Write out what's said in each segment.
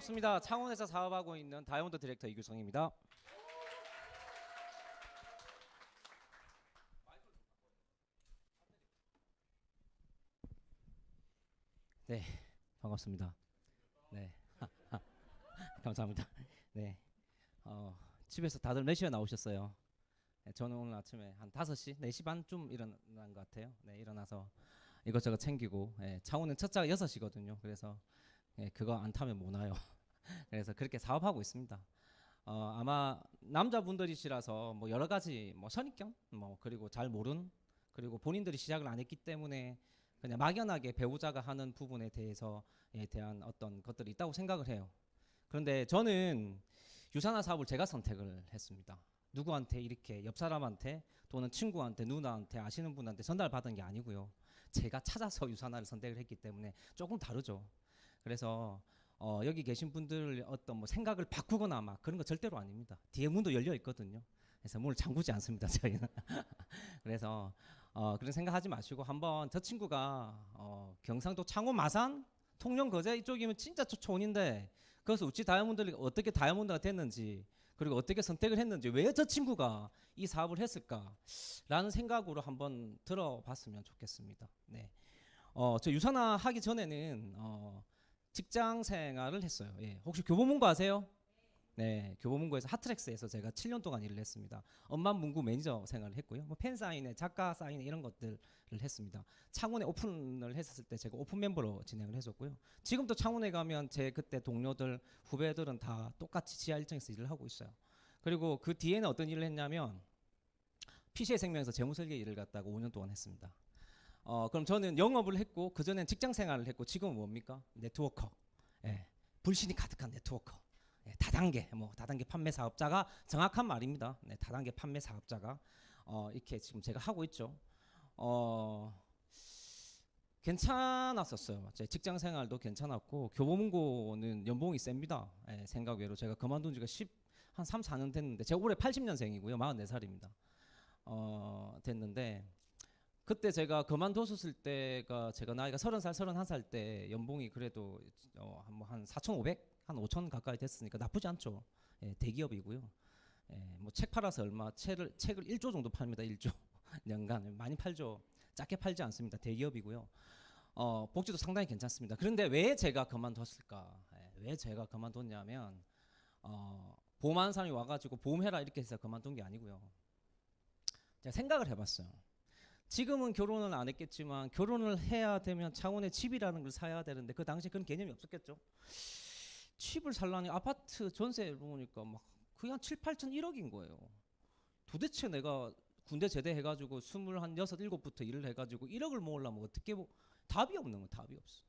반갑습니다. 창원에서 사업하고 있는 다이아몬드 디렉터 이규성입니다. 네, 반갑습니다. 네, 감사합니다. 네, 집에서 다들 몇 시에 나오셨어요? 네, 저는 오늘 아침에 한 5시, 4시 반쯤 일어난 것 같아요. 네, 일어나서 이것저것 챙기고, 창원은 첫 차가 6시거든요. 그래서 그거 안 타면 못 와요. 그래서 그렇게 사업하고 있습니다. 아마 남자분들이시라서 뭐 여러 가지 뭐 선입견, 뭐 그리고 잘 모르는, 그리고 본인들이 시작을 안 했기 때문에 그냥 막연하게 배우자가 하는 부분에 대해서에 대한 어떤 것들이 있다고 생각을 해요. 그런데 저는 유산화 사업을 제가 선택을 했습니다. 누구한테 이렇게 옆 사람한테 또는 친구한테 누나한테 아시는 분한테 전달받은 게 아니고요. 제가 찾아서 유산화를 선택을 했기 때문에 조금 다르죠. 그래서 여기 계신 분들 어떤 뭐 생각을 바꾸거나 막 그런 거 절대로 아닙니다. 뒤에 문도 열려 있거든요. 그래서 문을 잠그지 않습니다. 저희는. 그래서 그런 생각하지 마시고 한번 저 친구가 경상도 창원 마산 통영 거제 이쪽이면 진짜 초촌인데 그래서 우치 다이아몬드가 어떻게 다이아몬드가 됐는지 그리고 어떻게 선택을 했는지 왜 저 친구가 이 사업을 했을까라는 생각으로 한번 들어봤으면 좋겠습니다. 네. 저 유산화 하기 전에는 직장 생활을 했어요. 예. 혹시 교보문고 아세요? 네, 교보문고에서 하트렉스에서 제가 7년 동안 일을 했습니다. 언만문구 매니저 생활을 했고요. 뭐 팬 사인회, 작가 사인회 이런 것들을 했습니다. 창원에 오픈을 했었을 때 제가 오픈 멤버로 진행을 했었고요. 지금도 창원에 가면 제 그때 동료들, 후배들은 다 똑같이 지하 1층에서 일을 하고 있어요. 그리고 그 뒤에는 어떤 일을 했냐면 PC의 생명에서 재무설계 일을 갖다가 5년 동안 했습니다. 그럼 저는 영업을 했고 그 전엔 직장 생활을 했고 지금은 뭡니까? 네트워커. 예, 불신이 가득한 네트워커. 예, 다단계 판매 사업자가 정확한 말입니다. 네, 다단계 판매 사업자가 이렇게 지금 제가 하고 있죠. 괜찮았었어요. 제 직장 생활도 괜찮았고 교보문고는 연봉이 셉니다. 예, 생각 외로 제가 그만둔 지가 한 3, 4년 됐는데 제가 올해 80년생이고요. 44살입니다. 됐는데 그때 제가 그만뒀을 때가 제가 나이가 30살, 31살 때 연봉이 그래도 한 4,500, 한 5천 가까이 됐으니까 나쁘지 않죠. 예, 대기업이고요. 예, 뭐 책 팔아서 얼마 책을 1조 정도 팝니다. 1조 연간 많이 팔죠. 작게 팔지 않습니다. 대기업이고요. 복지도 상당히 괜찮습니다. 그런데 왜 제가 그만뒀을까? 예, 왜 제가 그만뒀냐면 보험하는 사람이 와가지고 보험해라 이렇게 해서 그만둔 게 아니고요. 제가 생각을 해봤어요. 지금은 결혼을 안 했겠지만 결혼을 해야 되면 창원에 집이라는 걸 사야 되는데 그 당시에 그런 개념이 없었겠죠. 집을 살라니 아파트 전세 보니까 막 그게 한 7, 8천 1억인 거예요. 도대체 내가 군대 제대해가지고 26, 7부터 일을 해가지고 1억을 모으려면 어떻게 답이 없는 거 답이 없어.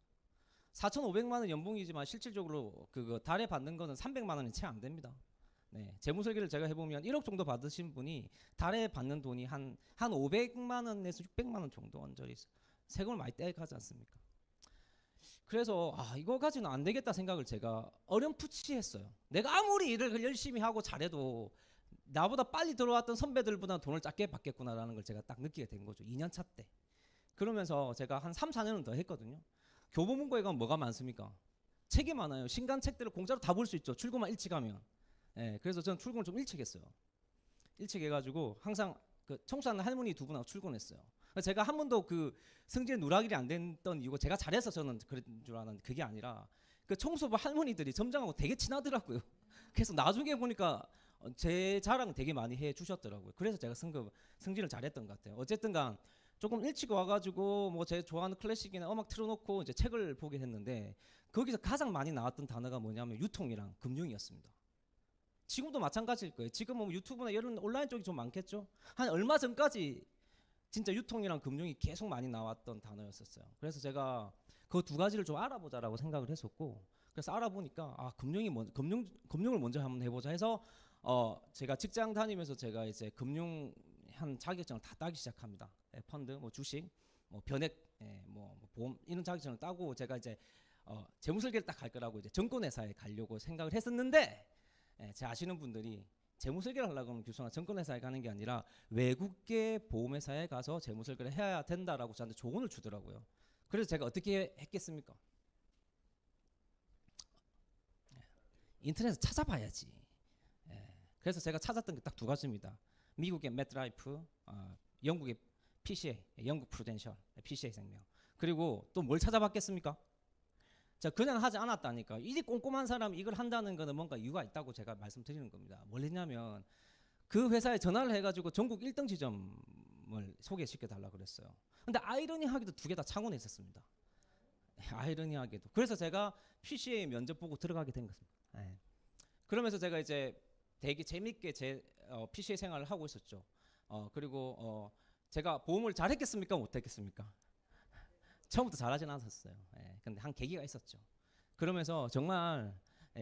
4,500만 원 연봉이지만 실질적으로 그거 달에 받는 거는 300만 원이 채 안 됩니다. 네, 재무설계를 제가 해보면 1억 정도 받으신 분이 달에 받는 돈이 한 500만 원에서 600만 원 정도 언저리 세금을 많이 떼가지 않습니까? 그래서 이거 가지고는 안 되겠다 생각을 제가 어렴풋이 했어요. 내가 아무리 일을 열심히 하고 잘해도 나보다 빨리 들어왔던 선배들보다 돈을 작게 받겠구나라는 걸 제가 딱 느끼게 된 거죠. 2년 차 때. 그러면서 제가 한 3, 4년은 더 했거든요. 교보문고에 가면 뭐가 많습니까? 책이 많아요. 신간 책들을 공짜로 다 볼 수 있죠. 출근만 일찍 하면. 예, 그래서 저는 출근을 좀 일찍 했어요. 일찍 해가지고 항상 그 청소하는 할머니 2분하고 출근했어요. 제가 한 번도 그 승진에 누락일이 안 됐던 이유가 제가 잘해서 저는 그런 줄 알았는데 그게 아니라 그 청소부 할머니들이 점장하고 되게 친하더라고요. 그래서 나중에 보니까 제 자랑 되게 많이 해 주셨더라고요. 그래서 제가 승진을 잘했던 것 같아요. 어쨌든간 조금 일찍 와가지고 뭐 제가 좋아하는 클래식이나 음악 틀어놓고 이제 책을 보게 했는데 거기서 가장 많이 나왔던 단어가 뭐냐면 유통이랑 금융이었습니다. 지금도 마찬가지일 거예요. 지금은 뭐 유튜브나 이런 온라인 쪽이 좀 많겠죠. 한 얼마 전까지 진짜 유통이랑 금융이 계속 많이 나왔던 단어였었어요. 그래서 제가 그 두 가지를 좀 알아보자라고 생각을 했었고, 그래서 알아보니까 금융을 먼저 한번 해보자 해서 제가 직장 다니면서 제가 이제 금융 한 자격증을 다 따기 시작합니다. 펀드, 뭐 주식, 뭐 변액, 뭐 보험 이런 자격증을 따고 제가 이제 재무설계를 딱 갈 거라고 이제 증권회사에 가려고 생각을 했었는데. 제 아시는 분들이 재무설계를 하려고 하면 규성아 증권회사에 가는 게 아니라 외국계 보험회사에 가서 재무설계를 해야 된다라고 저한테 조언을 주더라고요. 그래서 제가 어떻게 했겠습니까? 인터넷에서 찾아봐야지. 예. 그래서 제가 찾았던 게 딱 두 가지입니다. 미국의 맥라이프, 영국의 PCA, 영국 프루덴셜, PCA 생명. 그리고 또 뭘 찾아봤겠습니까? 자, 그냥 하지 않았다니까. 이 꼼꼼한 사람이 이걸 한다는 거는 뭔가 이유가 있다고 제가 말씀드리는 겁니다. 뭘 했냐면 그 회사에 전화를 해가지고 전국 1등 지점을 소개시켜 달라고 그랬어요. 근데 아이러니하게도 두 개 다 창원에 있었습니다. 아이러니하게도. 그래서 제가 PCA 면접 보고 들어가게 된 것입니다. 네. 그러면서 제가 이제 되게 재밌게 제 PCA 생활을 하고 있었죠. 그리고 제가 보험을 잘했겠습니까? 못했겠습니까? 처음부터 잘하진 않았어요. 예, 근데 한 계기가 있었죠. 그러면서 정말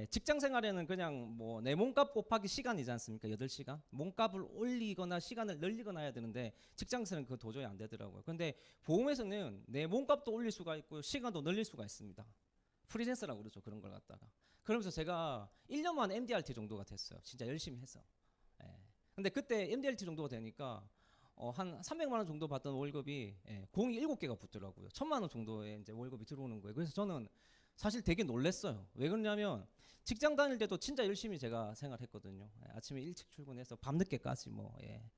직장 생활에는 그냥 뭐 내 몸값 곱하기 시간이지 않습니까? 8시간. 몸값을 올리거나 시간을 늘리거나 해야 되는데 직장에서는 그거 도저히 안 되더라고요. 근데 보험에서는 내 몸값도 올릴 수가 있고 시간도 늘릴 수가 있습니다. 프리랜서라고 그러죠. 그런 걸 갖다가. 그러면서 제가 1년 만에 MDRT 정도가 됐어요. 진짜 열심히 해서. 예. 근데 그때 MDRT 정도가 되니까 한 300만 원 정도 받던 월급이 공이 7개가 붙더라고요. 1000만 원 정도의 이제 월급이 들어오는 거예요. 그래서 저는 사실 되게 놀랐어요. 왜 그러냐면 직장 다닐 때도 진짜 열심히 제가 생활했거든요. 아침에 일찍 출근해서 밤늦게까지 뭐. 예.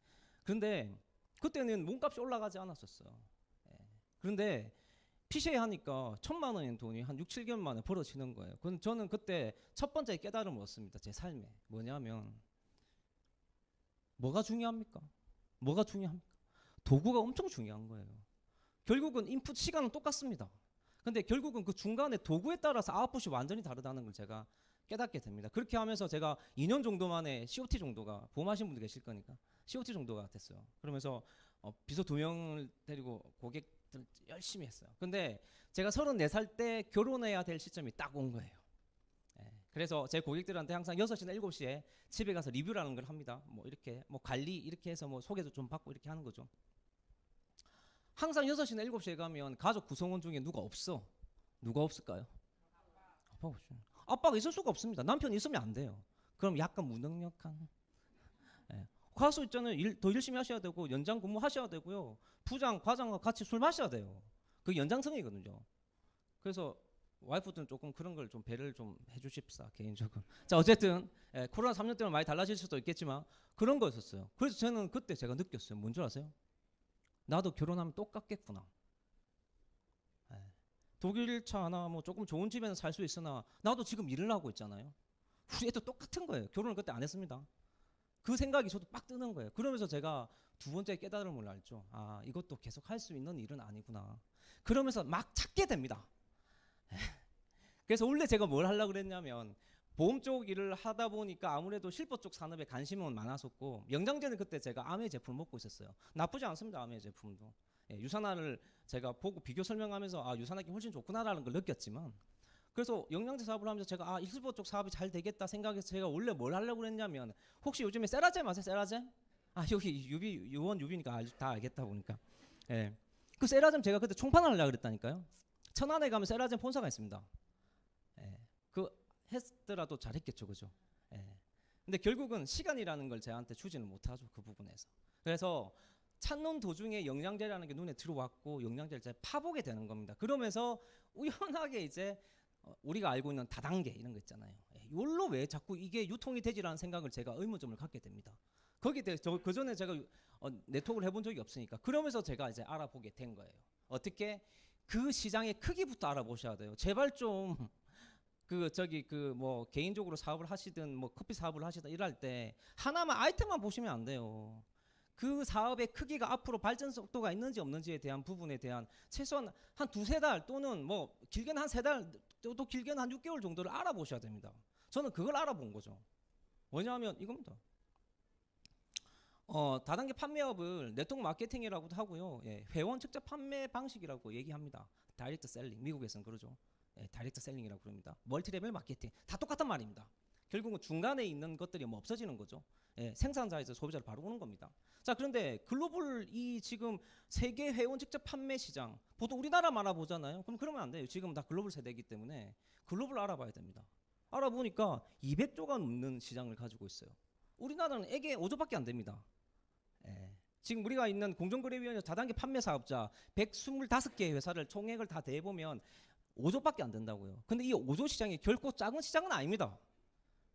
그런데 그때는 몸값이 올라가지 않았었어요. 예. 그런데 PCA 하니까 1000만 원인 돈이 한 6, 7개월 만에 벌어지는 거예요. 저는 그때 첫 번째 깨달음을 얻습니다. 제 삶에. 뭐냐면 뭐가 중요합니까? 뭐가 중요합니까? 도구가 엄청 중요한 거예요. 결국은 인풋 시간은 똑같습니다. 근데 결국은 그 중간에 도구에 따라서 아웃풋이 완전히 다르다는 걸 제가 깨닫게 됩니다. 그렇게 하면서 제가 2년 정도 만에 COT 정도가, 보험하신 분들 계실 거니까 COT 정도가 됐어요. 그러면서 비서 2명을 데리고 고객들 열심히 했어요. 근데 제가 34살 때 결혼해야 될 시점이 딱 온 거예요. 그래서 제 고객들한테 항상 6시나 7시에 집에 가서 리뷰라는 걸 합니다. 뭐 이렇게 뭐 관리 이렇게 해서 뭐 소개도 좀 받고 이렇게 하는 거죠. 항상 6시나 7시에 가면 가족 구성원 중에 누가 없어. 누가 없을까요? 아빠가 없죠. 아빠가 있을 수가 없습니다. 남편이 있으면 안 돼요. 그럼 약간 무능력한. 가수 있잖아요. 일 더 열심히 하셔야 되고 연장 근무하셔야 되고요. 부장, 과장과 같이 술 마셔야 돼요. 그게 연장성이거든요. 그래서 와이프들은 조금 그런 걸 좀 배를 좀 해주십사 개인적으로. 자, 어쨌든 코로나 3년 때문에 많이 달라질 수도 있겠지만 그런 거였었어요. 그래서 저는 그때 제가 느꼈어요. 뭔 줄 아세요? 나도 결혼하면 똑같겠구나. 독일차 하나 뭐 조금 좋은 집에는 살 수 있으나 나도 지금 일을 하고 있잖아요. 우리 애도 똑같은 거예요. 결혼을 그때 안 했습니다. 그 생각이 저도 빡 뜨는 거예요. 그러면서 제가 두 번째 깨달음을 알죠. 아, 이것도 계속 할 수 있는 일은 아니구나. 그러면서 막 찾게 됩니다. 그래서 원래 제가 뭘 하려고 그랬냐면 보험 쪽 일을 하다 보니까 아무래도 실버 쪽 산업에 관심은 많았었고 영장제는 그때 제가 아메 제품을 먹고 있었어요. 나쁘지 않습니다. 아메 제품도. 유산화를 제가 보고 비교 설명하면서 아, 유산화기 훨씬 좋구나라는 걸 느꼈지만 그래서 영양제 사업을 하면서 제가 아, 실버 쪽 사업이 잘 되겠다 생각해서 제가 원래 뭘 하려고 그랬냐면 혹시 요즘에 세라젬 아세요? 세라젬? 아, 여기 유원 유비니까 다 알겠다 보니까. 예. 그 세라젬 제가 그때 총판을 하려고 그랬다니까요. 천안에 가면 세라젬 본사가 있습니다. 그 했더라도 잘했겠죠, 그죠? 근데 결국은 시간이라는 걸 저한테 주지는 못하죠, 그 부분에서. 그래서 찾는 도중에 영양제라는 게 눈에 들어왔고 영양제를 제가 파보게 되는 겁니다. 그러면서 우연하게 이제 우리가 알고 있는 다단계 이런 거 있잖아요. 이걸로 왜 자꾸 이게 유통이 되지라는 생각을 제가 의문점을 갖게 됩니다. 거기에 대해서 그 전에 제가 네트워크를 해본 적이 없으니까 그러면서 제가 이제 알아보게 된 거예요. 어떻게 그 시장의 크기부터 알아보셔야 돼요. 제발 좀 뭐 개인적으로 사업을 하시든 뭐 커피 사업을 하시든 일할 때 하나만 아이템만 보시면 안 돼요. 그 사업의 크기가 앞으로 발전 속도가 있는지 없는지에 대한 부분에 대한 최소한 한 2~3달 또는 뭐 길게는 한 3달 또 길게는 한 6개월 정도를 알아보셔야 됩니다. 저는 그걸 알아본 거죠. 뭐냐면 이겁니다. 다단계 판매업을 네트워크 마케팅이라고도 하고요. 회원 직접 판매 방식이라고 얘기합니다. 다이렉트 셀링, 미국에서는 그러죠. 다이렉트 셀링이라고 부릅니다. 멀티레벨 마케팅 다 똑같단 말입니다. 결국은 중간에 있는 것들이 뭐 없어지는 거죠. 생산자에서 소비자를 바로 오는 겁니다. 자, 그런데 글로벌 이 지금 세계 회원 직접 판매 시장 보통 우리나라만 알아보잖아요. 그러면 안 돼요. 지금 다 글로벌 세대이기 때문에 글로벌 알아봐야 됩니다. 알아보니까 200조가 넘는 시장을 가지고 있어요. 우리나라는 애게 5조밖에 안 됩니다. 지금 우리가 있는 공정거래위원회 다단계 판매 사업자 125개 회사를 총액을 다 대보면 5조밖에 안 된다고요. 근데 이 5조 시장이 결코 작은 시장은 아닙니다.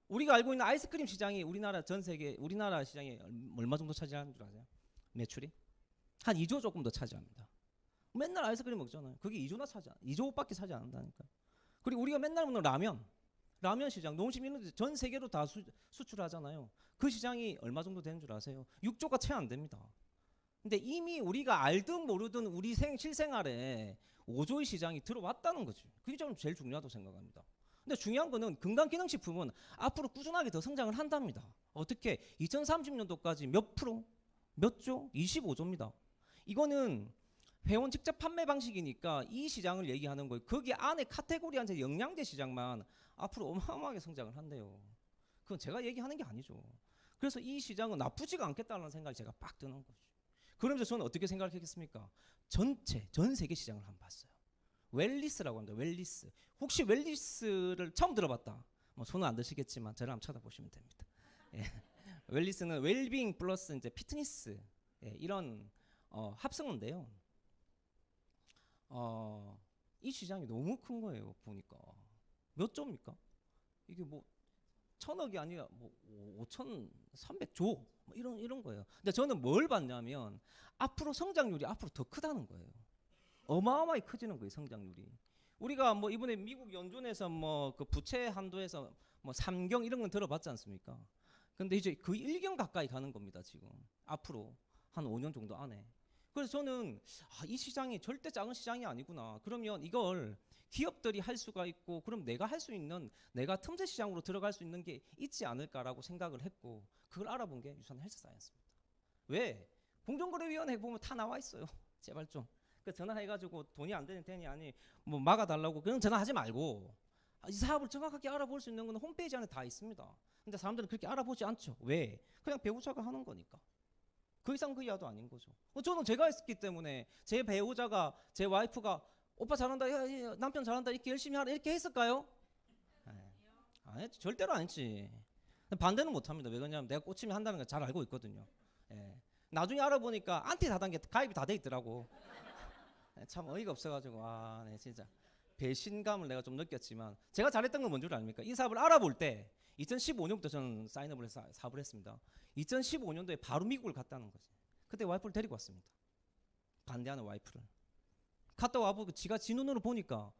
우리가 알고 있는 아이스크림 시장이 우리나라 전 세계 우리나라 시장이 얼마 정도 차지하는 줄 아세요? 매출이 한 2조 조금 더 차지합니다. 맨날 아이스크림 먹잖아요. 그게 2조밖에 차지 안 한다니까. 그리고 우리가 맨날 먹는 라면 시장, 농심 이런 데 전 세계로 다 수출하잖아요. 그 시장이 얼마 정도 되는 줄 아세요? 6조가 채 안 됩니다. 근데 이미 우리가 알든 모르든 우리 실생활에 5조의 시장이 들어왔다는 거죠. 그게 저는 제일 중요하다고 생각합니다. 근데 중요한 거는 건강기능식품은 앞으로 꾸준하게 더 성장을 한답니다. 어떻게 2030년도까지 몇 프로? 몇 조? 25조입니다. 이거는 회원 직접 판매 방식이니까 이 시장을 얘기하는 거예요. 거기 안에 카테고리 안에 영양제 시장만 앞으로 어마어마하게 성장을 한대요. 그건 제가 얘기하는 게 아니죠. 그래서 이 시장은 나쁘지가 않겠다는 생각이 제가 빡 드는 거죠. 그러면서 저는 어떻게 생각했겠습니까? 전 세계 시장을 한번 봤어요. 웰리스라고 합니다. 웰리스. 혹시 웰리스를 처음 들어봤다? 뭐 손은 안 드시겠지만 저를 한번 쳐다보시면 됩니다. 예. 웰리스는 웰빙 플러스 이제 피트니스, 예, 이런 합성어인데요. 이 시장이 너무 큰 거예요. 보니까 몇 조입니까? 이게 뭐 1,000억이 아니라 뭐 5,300조 뭐 이런 거예요. 근데 저는 뭘 봤냐면 앞으로 성장률이 앞으로 더 크다는 거예요. 어마어마하게 커지는 거예요, 성장률이. 우리가 뭐 이번에 미국 연준에서 뭐 그 부채 한도에서 뭐 3경 이런 건 들어봤지 않습니까? 근데 이제 거의 1경 가까이 가는 겁니다, 지금. 앞으로 한 5년 정도 안에. 그래서 저는 이 시장이 절대 작은 시장이 아니구나. 그러면 이걸 기업들이 할 수가 있고, 그럼 내가 할 수 있는, 내가 틈새 시장으로 들어갈 수 있는 게 있지 않을까라고 생각을 했고, 그걸 알아본 게 유산 헬스 사이언스입니다. 왜? 공정거래위원회 보면 다 나와 있어요. 제발 좀. 그 전화해가지고 돈이 안 되는 테니 아니 뭐 막아달라고 그런 전화하지 말고, 이 사업을 정확하게 알아볼 수 있는 건 홈페이지 안에 다 있습니다. 근데 사람들은 그렇게 알아보지 않죠. 왜? 그냥 배우자가 하는 거니까. 그 이상 그 이하도 아닌 거죠. 저는 제가 했기 때문에 제 배우자가, 제 와이프가 오빠 잘한다, 야, 남편 잘한다 이렇게 열심히 하라 이렇게 했을까요? 안 했지. 절대로 안 했지. 반대는 못 합니다. 왜 그러냐면 내가 꽂히면 한다는 걸 잘 알고 있거든요. 예. 나중에 알아보니까 안티 다단계 가입이 다 돼 있더라고. 참 어이가 없어가지고 네, 진짜 배신감을 내가 좀 느꼈지만, 제가 잘했던 건 뭔 줄 압니까? 이 사업을 알아볼 때 2015년부터 저는 사인업을 해서 사업을 했습니다. 2015년도에 바로 미국을 갔다는 거지. 그때 와이프를 데리고 왔습니다. 반대하는 와이프를. 갔다 와보고 지가 지 눈으로 보니까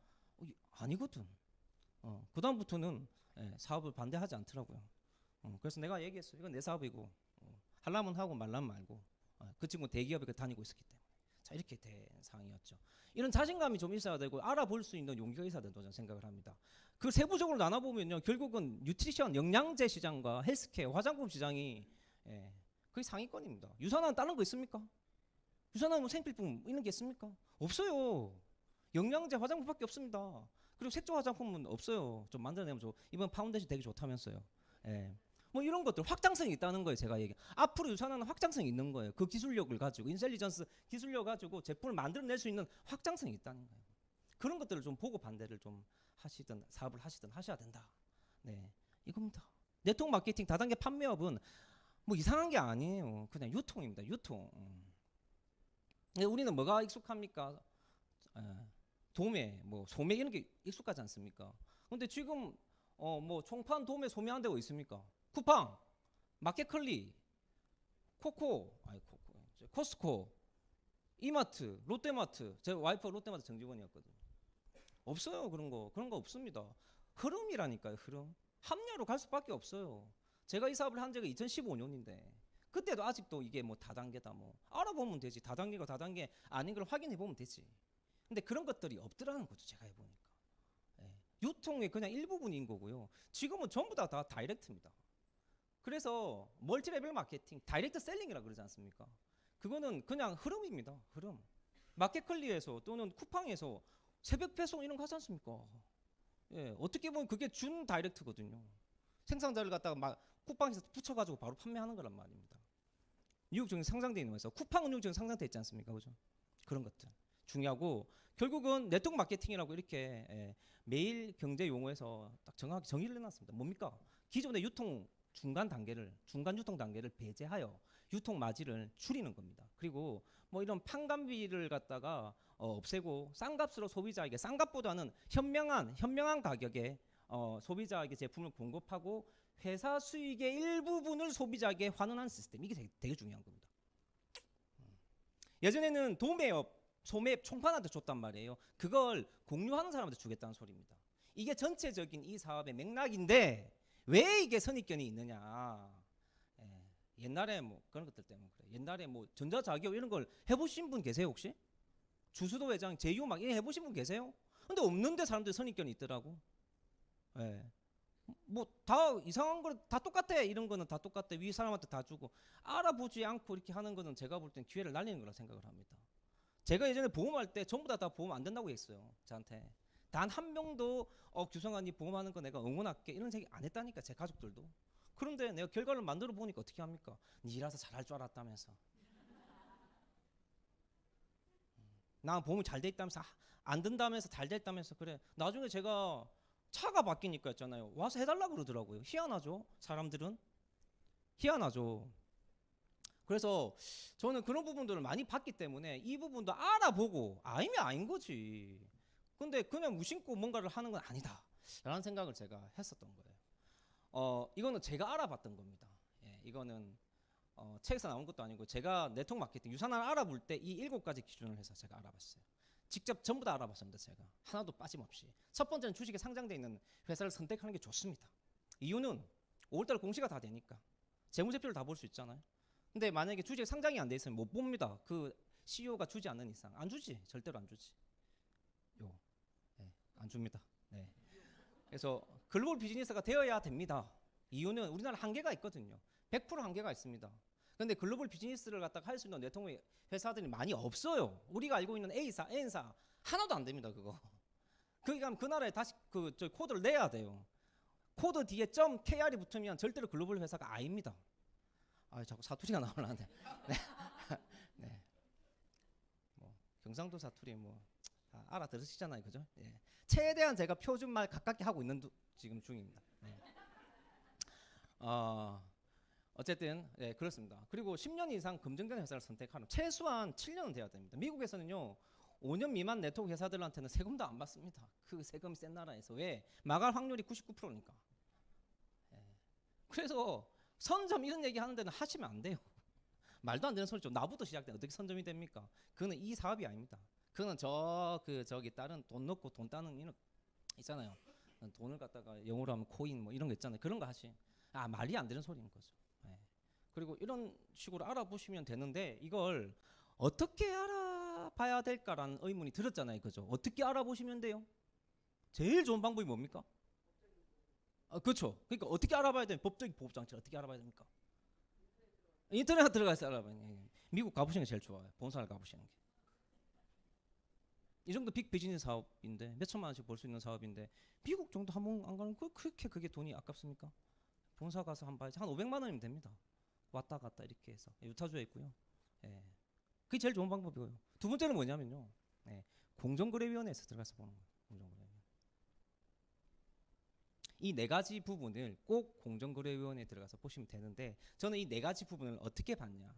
아니거든. 그 다음부터는 사업을 반대하지 않더라고요. 그래서 내가 얘기했어. 이건 내 사업이고 하려면 하고 말라면 말고. 그 친구 대기업에 다니고 있었기 때문에. 자, 이렇게 된 상황이었죠. 이런 자신감이 좀 있어야 되고 알아볼 수 있는 용기가 있어야 된다고 저는 생각을 합니다. 그 세부적으로 나눠보면요, 결국은 뉴트리션, 영양제 시장과 헬스케어, 화장품 시장이 거의 상위권입니다. 유산화는 다른 거 있습니까? 유산화는 뭐 생필품 있는 게 있습니까? 없어요. 영양제, 화장품밖에 없습니다. 그리고 색조 화장품은 없어요. 좀 만들어내면 이번 파운데이션 되게 좋다면서요. 뭐 이런 것들 확장성이 있다는 거예요. 제가 얘기. 앞으로 유산화는 확장성이 있는 거예요. 그 기술력을 가지고, 인텔리전스 기술력 가지고 제품을 만들어낼 수 있는 확장성이 있다는 거예요. 그런 것들을 좀 보고 반대를 좀 하시든 사업을 하시든 하셔야 된다. 네, 이겁니다. 네트워크 마케팅 다단계 판매업은 뭐 이상한 게 아니에요. 그냥 유통입니다. 유통. 우리는 뭐가 익숙합니까? 도매, 뭐 소매 이런 게 익숙하지 않습니까? 근데 지금 뭐 총판, 도매, 소매 한 데가 있습니까? 쿠팡, 마켓컬리, 코스코, 이마트, 롯데마트. 제 와이프 롯데마트 정직원이었거든요. 없어요. 그런 거 없습니다. 흐름이라니까요. 흐름. 합리화로 갈 수밖에 없어요. 제가 이 사업을 한 지가 2015년인데 그때도 아직도 이게 뭐 다단계다 뭐 알아보면 되지. 다단계가 다단계 아닌 걸 확인해 보면 되지. 근데 그런 것들이 없더라는 거죠. 제가 해보니까. 유통의 그냥 일부분인 거고요. 지금은 전부 다 다이렉트입니다. 그래서 멀티레벨 마케팅, 다이렉트 셀링이라고 그러지 않습니까? 그거는 그냥 흐름입니다. 흐름. 마켓컬리에서 또는 쿠팡에서 새벽 배송 이런 거 하지 않습니까? 어떻게 보면 그게 준 다이렉트거든요. 생산자를 갖다가 막 쿠팡에서 붙여가지고 바로 판매하는 거란 말입니다. 뉴욕증이 상장돼 있는 거에서 쿠팡은 뉴욕증이 상장돼 있지 않습니까? 그죠? 그런 것들 중요하고, 결국은 네트워크 마케팅이라고 이렇게 매일 경제 용어에서 딱 정확히 정의를 해놨습니다. 뭡니까? 기존의 중간 유통 단계를 배제하여 유통 마진을 줄이는 겁니다. 그리고 뭐 이런 판관비를 갖다가 없애고 싼 값으로 소비자에게 싼 값보다는 현명한 가격에 소비자에게 제품을 공급하고 회사 수익의 일부분을 소비자에게 환원하는 시스템, 이게 되게 중요한 겁니다. 예전에는 도매업, 소매업 총판한테 줬단 말이에요. 그걸 공유하는 사람한테 주겠다는 소리입니다. 이게 전체적인 이 사업의 맥락인데 왜 이게 선입견이 있느냐. 옛날에 뭐 그런 것들 때문에 그래. 옛날에 뭐 전자자기업 이런 걸 해보신 분 계세요 혹시? 주수도 회장, 제휴 막 이런 해보신 분 계세요? 근데 없는데 사람들이 선입견이 있더라고. 뭐 다 이상한 거 다 똑같아. 이런 거는 다 똑같아. 위 사람한테 다 주고 알아보지 않고 이렇게 하는 거는 제가 볼 땐 기회를 날리는 거라 생각을 합니다. 제가 예전에 보험할 때 전부 다 보험 안 된다고 했어요. 저한테 단 한 명도 규성아 니 보험하는 거 내가 응원할게 이런 얘기 안 했다니까. 제 가족들도. 그런데 내가 결과를 만들어 보니까 어떻게 합니까? 니라서 잘할 줄 알았다면서. 나 보험이 잘 돼 있다면서 안 된다면서 잘 돼 있다면서. 그래 나중에 제가 차가 바뀌니까 있잖아요. 와서 해달라 그러더라고요. 희한하죠. 사람들은 희한하죠. 그래서 저는 그런 부분들을 많이 봤기 때문에 이 부분도 알아보고 아니면 아닌 거지. 근데 그냥 무심코 뭔가를 하는 건 아니다 라는 생각을 제가 했었던 거예요. 이거는 제가 알아봤던 겁니다. 이거는 책에서 나온 것도 아니고 제가 네트워크 마케팅 유산을 알아볼 때 이 7가지 기준을 해서 제가 알아봤어요. 직접 전부 다 알아봤습니다. 제가 하나도 빠짐없이. 첫 번째는 주식에 상장되어 있는 회사를 선택하는 게 좋습니다. 이유는 5월달 공시가 다 되니까 재무제표를 다 볼 수 있잖아요. 근데 만약에 주식에 상장이 안 돼 있으면 못 봅니다. 그 CEO가 주지 않는 이상 안 주지. 절대로 안 주지. 안 줍니다. 그래서 글로벌 비즈니스가 되어야 됩니다. 이유는 우리나라 한계가 있거든요. 100% 한계가 있습니다. 근데 글로벌 비즈니스를 갖다가 할 수 있는 네트워크 회사들이 많이 없어요. 우리가 알고 있는 A사, N사 하나도 안 됩니다. 그거. 그러니까 그 나라에 다시 저 코드를 내야 돼요. 코드 뒤에 .kr이 붙으면 절대로 글로벌 회사가 아닙니다. 자꾸 사투리가 나오려는데. 네. 뭐 경상도 사투리 뭐 다 알아들으시잖아요, 그죠? 최대한 제가 표준말 가깝게 하고 있는 지금 중입니다. 어쨌든 그렇습니다. 그리고 10년 이상 검증된 회사를 선택하는 최소한 7년은 돼야 됩니다. 미국에서는요 5년 미만 네트워크 회사들한테는 세금도 안 받습니다. 그 세금이 센 나라에서. 왜? 마갈 확률이 99%니까. 그래서 선점 이런 얘기 하는 데는 하시면 안 돼요. 말도 안 되는 소리죠. 나부터 시작돼 어떻게 선점이 됩니까? 그거는 이 사업이 아닙니다. 그거는 저기 다른 돈 넣고 돈 따는 이런 있잖아요. 돈을 갖다가 영어로 하면 코인 뭐 이런 거 있잖아요. 그런 거 하시. 말이 안 되는 소리인 거죠. 그리고 이런 식으로 알아보시면 되는데 이걸 어떻게 알아봐야 될까라는 의문이 들었잖아요. 그죠? 어떻게 알아보시면 돼요? 제일 좋은 방법이 뭡니까? 그렇죠. 그러니까 어떻게 알아봐야 돼요? 법적인 보호장치를 어떻게 알아봐야 됩니까? 인터넷 들어가서 알아봐요. 미국 가보시는 게 제일 좋아요. 본사를 가보시는 게. 이 정도 빅 비즈니스 사업인데 몇 천만 원씩 벌 수 있는 사업인데 미국 정도 한 번 안 가는 그렇게 그게 돈이 아깝습니까? 본사 가서 한 500만 원이면 됩니다. 왔다 갔다 이렇게 해서 유타주에 있고요. 그게 제일 좋은 방법이고요. 두 번째는 뭐냐면요. 공정거래위원회에서 들어가서 보는 거예요. 공정거래위원회. 이 4가지 부분을 꼭 공정거래위원회에 들어가서 보시면 되는데 저는 이 4가지 부분을 어떻게 봤냐.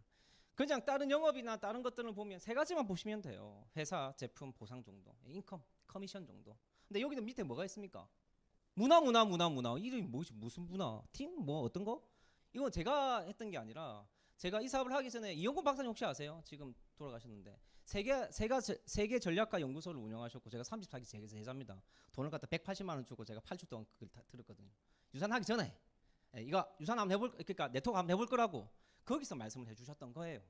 그냥 다른 영업이나 다른 것들을 보면 3가지만 보시면 돼요. 회사, 제품, 보상 정도, 인컴, 커미션 정도. 근데 여기는 밑에 뭐가 있습니까? 문화. 이름이 무슨 문화? 팀? 뭐 어떤 거? 이건 제가 했던 게 아니라 제가 이 사업을 하기 전에 이영곤 박사님 혹시 아세요? 지금 돌아가셨는데 세계 전략가 연구소를 운영하셨고 제가 34기 제자입니다. 돈을 갖다 180만 원 주고 제가 8주 동안 그걸 다 들었거든요. 유산하기 전에 이거 유산 한번 해볼 그러니까 네트워크 한번 해볼 거라고 거기서 말씀을 해주셨던 거예요.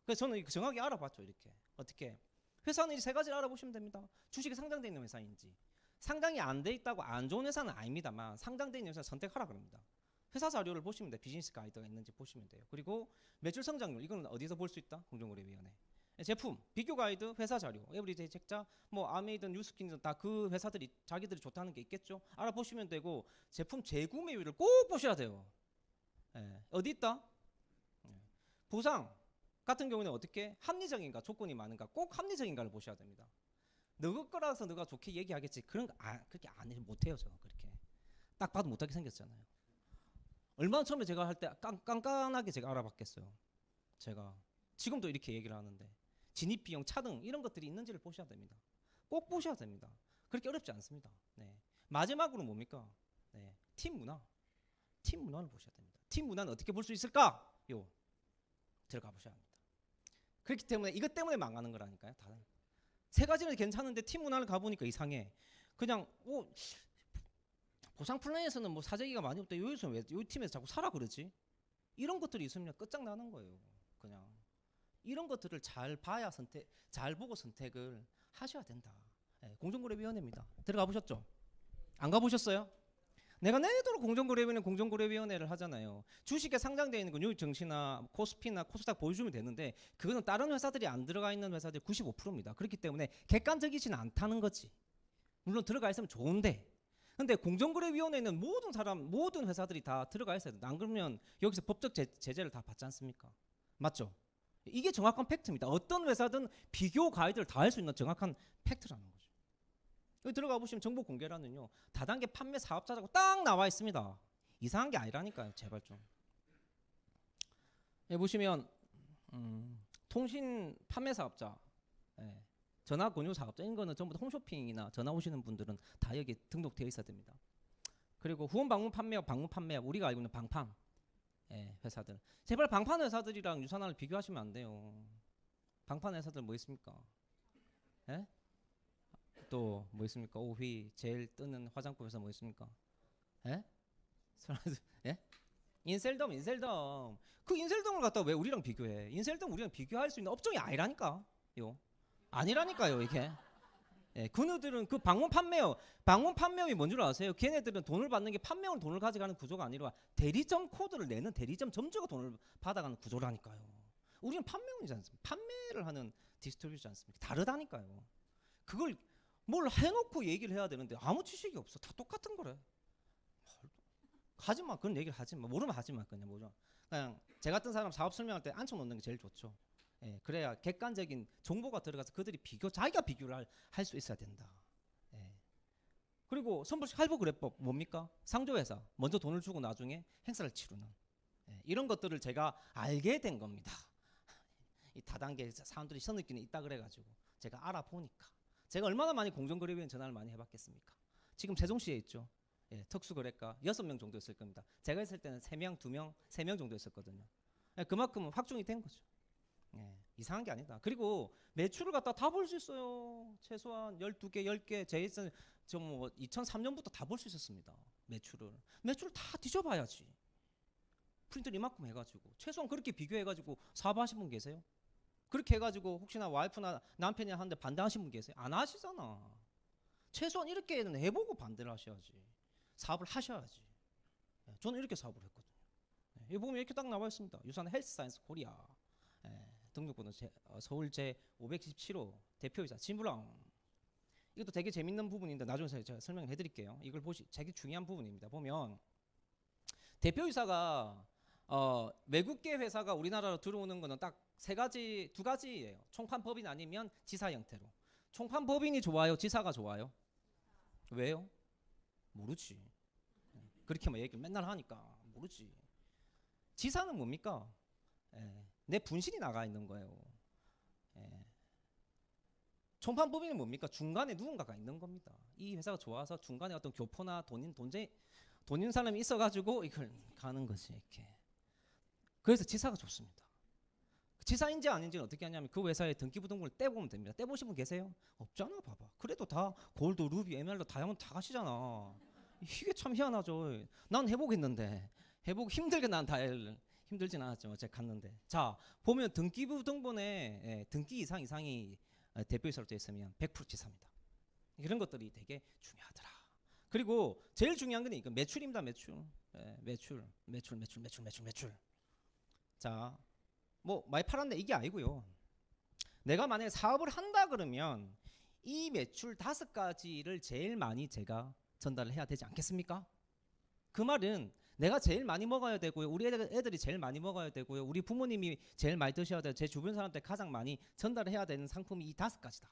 그래서 저는 정확히 알아봤죠. 이렇게 어떻게 회사는 이 3가지를 알아보시면 됩니다. 주식이 상장돼 있는 회사인지 상장이 안 돼 있다고 안 좋은 회사는 아닙니다만 상장돼 있는 회사 선택하라 그럽니다. 회사 자료를 보시면 돼요. 비즈니스 가이드가 있는지 보시면 돼요. 그리고 매출 성장률 이거는 어디서 볼 수 있다? 공정거래위원회. 제품 비교 가이드 회사 자료 에브리데이 책자 뭐 아메이든 뉴스킨든 다 그 회사들이 자기들이 좋다는 게 있겠죠. 알아보시면 되고 제품 재구매율을 꼭 보셔야 돼요. 어디 있다? 보상 같은 경우는 어떻게 합리적인가 조건이 많은가 꼭 합리적인가를 보셔야 됩니다. 너가 거라서 너가 좋게 얘기하겠지 그런 거 그렇게 안 못해요. 저 그렇게 딱 봐도 못하게 생겼잖아요. 얼마나 처음에 제가 할 때 깐깐하게 제가 알아봤겠어요. 제가 지금도 이렇게 얘기를 하는데 진입비용 차등 이런 것들이 있는지를 보셔야 됩니다. 꼭 보셔야 됩니다. 그렇게 어렵지 않습니다. 마지막으로 뭡니까? 네, 팀 문화. 팀 문화를 보셔야 됩니다. 팀 문화는 어떻게 볼 수 있을까? 요 들어가 보셔야 합니다. 그렇기 때문에 이것 때문에 망하는 거라니까요. 다. 세 가지는 괜찮은데 팀 문화를 가보니까 이상해. 그냥 보상 플랜에서는 뭐 사재기가 많이 없다. 여기서 왜 이 팀에서 자꾸 사라 그러지? 이런 것들이 있으면 끝장나는 거예요. 그냥 이런 것들을 잘 봐야 잘 보고 선택을 하셔야 된다. 네, 공정거래위원회입니다. 들어가 보셨죠? 안 가보셨어요? 내가 내도록 공정거래위원회를 하잖아요. 주식에 상장되어 있는 거 뉴욕증시나 코스피나 코스닥 보여주면 되는데 그거는 다른 회사들이 안 들어가 있는 회사들이 95%입니다. 그렇기 때문에 객관적이지는 않다는 거지. 물론 들어가 있으면 좋은데 근데 공정거래위원회는 모든 회사들이 다 들어가 있어야 된다. 안 그러면 여기서 법적 제재를 다 받지 않습니까? 맞죠? 이게 정확한 팩트입니다. 어떤 회사든 비교 가이드를 다 할 수 있는 정확한 팩트라는 거죠. 여기 들어가 보시면 정보 공개란은요. 다단계 판매 사업자라고 딱 나와 있습니다. 이상한 게 아니라니까요. 제발 좀. 여기 보시면 통신 판매 사업자, 예, 전화 권유 사업자 이런 거는 전부 다 홈쇼핑이나 전화 오시는 분들은 다 여기 등록되어 있어야 됩니다. 그리고 후원 방문 판매업 우리가 알고 있는 방판, 예, 회사들. 제발 방판 회사들이랑 유산화를 비교하시면 안 돼요. 방판 회사들 뭐 있습니까? 예? 또 뭐 있습니까? 5위 제일 뜨는 화장품 회사 뭐 있습니까? 예? 예? 인셀덤. 그 인셀덤을 갖다가 왜 우리랑 비교해? 인셀덤 우리랑 비교할 수 있는 업종이 아니라니까요. 아니라니까요 이게. 예, 그녀들은 그 방문 판매업이 뭔 줄 아세요? 걔네들은 돈을 받는 게 판매원 돈을 가져가는 구조가 아니라 대리점 코드를 내는 대리점 점주가 돈을 받아가는 구조라니까요. 우리는 판매원이지 않습니까? 판매를 하는 디스트리뷰지 않습니까? 다르다니까요. 그걸 뭘 해놓고 얘기를 해야 되는데 아무 지식이 없어. 다 똑같은 거래. 하지마. 그런 얘기를 하지마. 모르면 하지마. 그냥 제 같은 사람 사업 설명할 때 앉혀놓는 게 제일 좋죠. 예, 그래야 객관적인 정보가 들어가서 그들이 자기가 비교를 할 수 있어야 된다. 예. 그리고 선불식 할부 거래법 뭡니까? 상조회사 먼저 돈을 주고 나중에 행사를 치르는, 예, 이런 것들을 제가 알게 된 겁니다. 이 다단계 사람들이 선입견이 있다 그래가지고 제가 알아보니까 제가 얼마나 많이 공정거래위원 전화를 많이 해봤겠습니까? 지금 세종시에 있죠. 예, 특수거래가 6명 정도 있을 겁니다. 제가 있을 때는 3명, 2명, 3명 정도 있었거든요. 예, 그만큼 확정이 된 거죠. 예, 이상한 게 아니다. 그리고 매출을 갖다 다 볼 수 있어요. 최소한 12개, 10개. 제이슨 뭐 2003년부터 다 볼 수 있었습니다. 매출을 다 뒤져봐야지. 프린트를 이만큼 해가지고 최소한 그렇게 비교해가지고 사업하신 분 계세요? 그렇게 해가지고 혹시나 와이프나 남편이 하는데 반대하신 분 계세요? 안 하시잖아. 최소한 이렇게는 해보고 반대를 하셔야지. 사업을 하셔야지. 예, 저는 이렇게 사업을 했거든요. 예, 여기 보면 이렇게 딱 나와 있습니다. 유산 헬스사이언스 코리아. 예, 등록번호 서울 제517호 대표이사 진브랑. 이것도 되게 재밌는 부분인데 나중에 제가 설명을 해드릴게요. 이걸 되게 중요한 부분입니다. 보면 대표이사가 외국계 회사가 우리나라로 들어오는 거는 딱 두 가지예요. 총판법인 아니면 지사 형태로. 총판법인이 좋아요? 지사가 좋아요? 왜요? 모르지. 그렇게 막 얘기를 맨날 하니까 모르지. 지사는 뭡니까? 예, 내 분실이 나가 있는 거예요. 예. 총판법인은 뭡니까? 중간에 누군가가 있는 겁니다. 이 회사가 좋아서 중간에 어떤 교포나 돈 있는 사람이 있어가지고 이걸 가는 거지 이렇게. 그래서 지사가 좋습니다. 지사인지 아닌지는 어떻게 하냐면 그 회사의 등기부등본을 떼보면 됩니다. 떼보신 분 계세요? 없잖아. 봐봐. 그래도 다 골드, 루비, 에메랄드, 다이아몬드 다 가시잖아. 이게 참 희한하죠. 난 해보겠는데 해보고 힘들게 난 다 힘들진 않았죠. 제가 갔는데. 자 보면 등기부등본에 등기 이상이 대표이사로 되어 있으면 100% 지사입니다. 이런 것들이 되게 중요하더라. 그리고 제일 중요한 건 이거 매출입니다. 매출. 자, 뭐 많이 팔았는데 이게 아니고요. 내가 만약에 사업을 한다 그러면 이 매출 5가지를 제일 많이 제가 전달을 해야 되지 않겠습니까? 그 말은 내가 제일 많이 먹어야 되고요. 우리 애들이 제일 많이 먹어야 되고요. 우리 부모님이 제일 많이 드셔야 되고 제 주변 사람들 가장 많이 전달을 해야 되는 상품이 이 5가지다.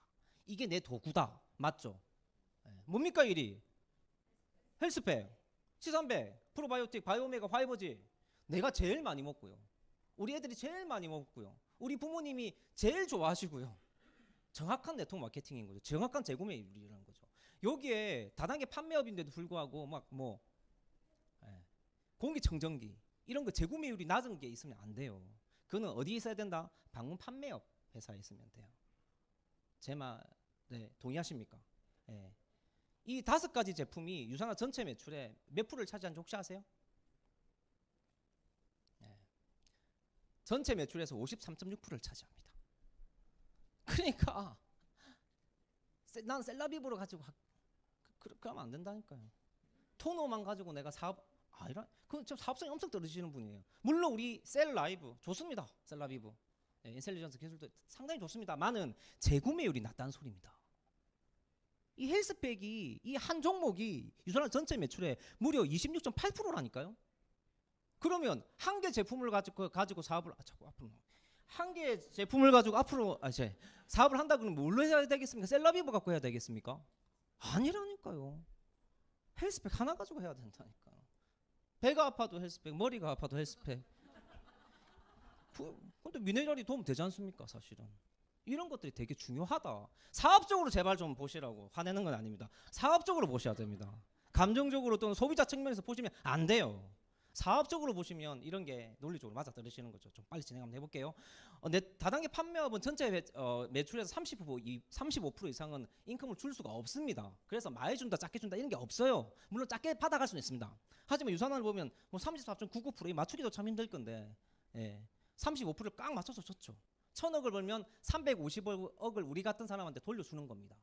이게 내 도구다. 맞죠? 뭡니까 1위? 헬스팩, 시선백, 프로바이오틱, 바이오메가, 화이버지. 내가 제일 많이 먹고요. 우리 애들이 제일 많이 먹고요. 우리 부모님이 제일 좋아하시고요. 정확한 네트워크 마케팅인 거죠. 정확한 재구매율이라는 거죠. 여기에 다단계 판매업인데도 불구하고 막 뭐 공기청정기 이런 거 재구매율이 낮은 게 있으면 안 돼요. 그거는 어디에 있어야 된다? 방문 판매업 회사에 있으면 돼요. 제 말에 동의하십니까? 예. 이 5가지 제품이 유산화 전체 매출의 몇 프로를 차지하는지 혹시 아세요? 예. 전체 매출에서 53.6%를 차지합니다. 그러니까 난 셀라비브로 가지고 그렇게 하면 안 된다니까요. 토너만 가지고 내가 사업 아니라 그 좀 사업성이 엄청 떨어지시는 분이에요. 물론 우리 셀라이브 좋습니다. 셀라비브 인텔리전스 기술도 상당히 좋습니다만은 재구매율이 낮다는 소리입니다. 이 헬스팩이 이 한 종목이 유산화 전체 매출의 무려 26.8%라니까요. 그러면 한 개 제품을 가지고 사업을 자꾸 앞으로 한 개 제품을 가지고 앞으로 사업을 한다 그러면 뭘로 해야 되겠습니까? 셀라비브 갖고 해야 되겠습니까? 아니라니까요. 헬스팩 하나 가지고 해야 된다니까요. 배가 아파도 헬스팩, 머리가 아파도 헬스팩. 근데 미네랄이 도움 되지 않습니까? 사실은 이런 것들이 되게 중요하다. 사업적으로 제발 좀 보시라고. 화내는 건 아닙니다. 사업적으로 보셔야 됩니다. 감정적으로 또는 소비자 측면에서 보시면 안 돼요. 사업적으로 보시면 이런 게 논리적으로 맞아떨어지는 거죠. 좀 빨리 진행 한번 해볼게요. 내 다단계 판매업은 전체 매출에서 35% 이상은 인컴을 줄 수가 없습니다. 그래서 많이 준다, 작게 준다 이런 게 없어요. 물론 작게 받아갈 수는 있습니다. 하지만 유산화를 보면 뭐 34.99% 맞추기도 참 힘들 건데 35%를 꽉 맞춰서 줬죠. 1,000억을 벌면 350억을 우리 같은 사람한테 돌려주는 겁니다.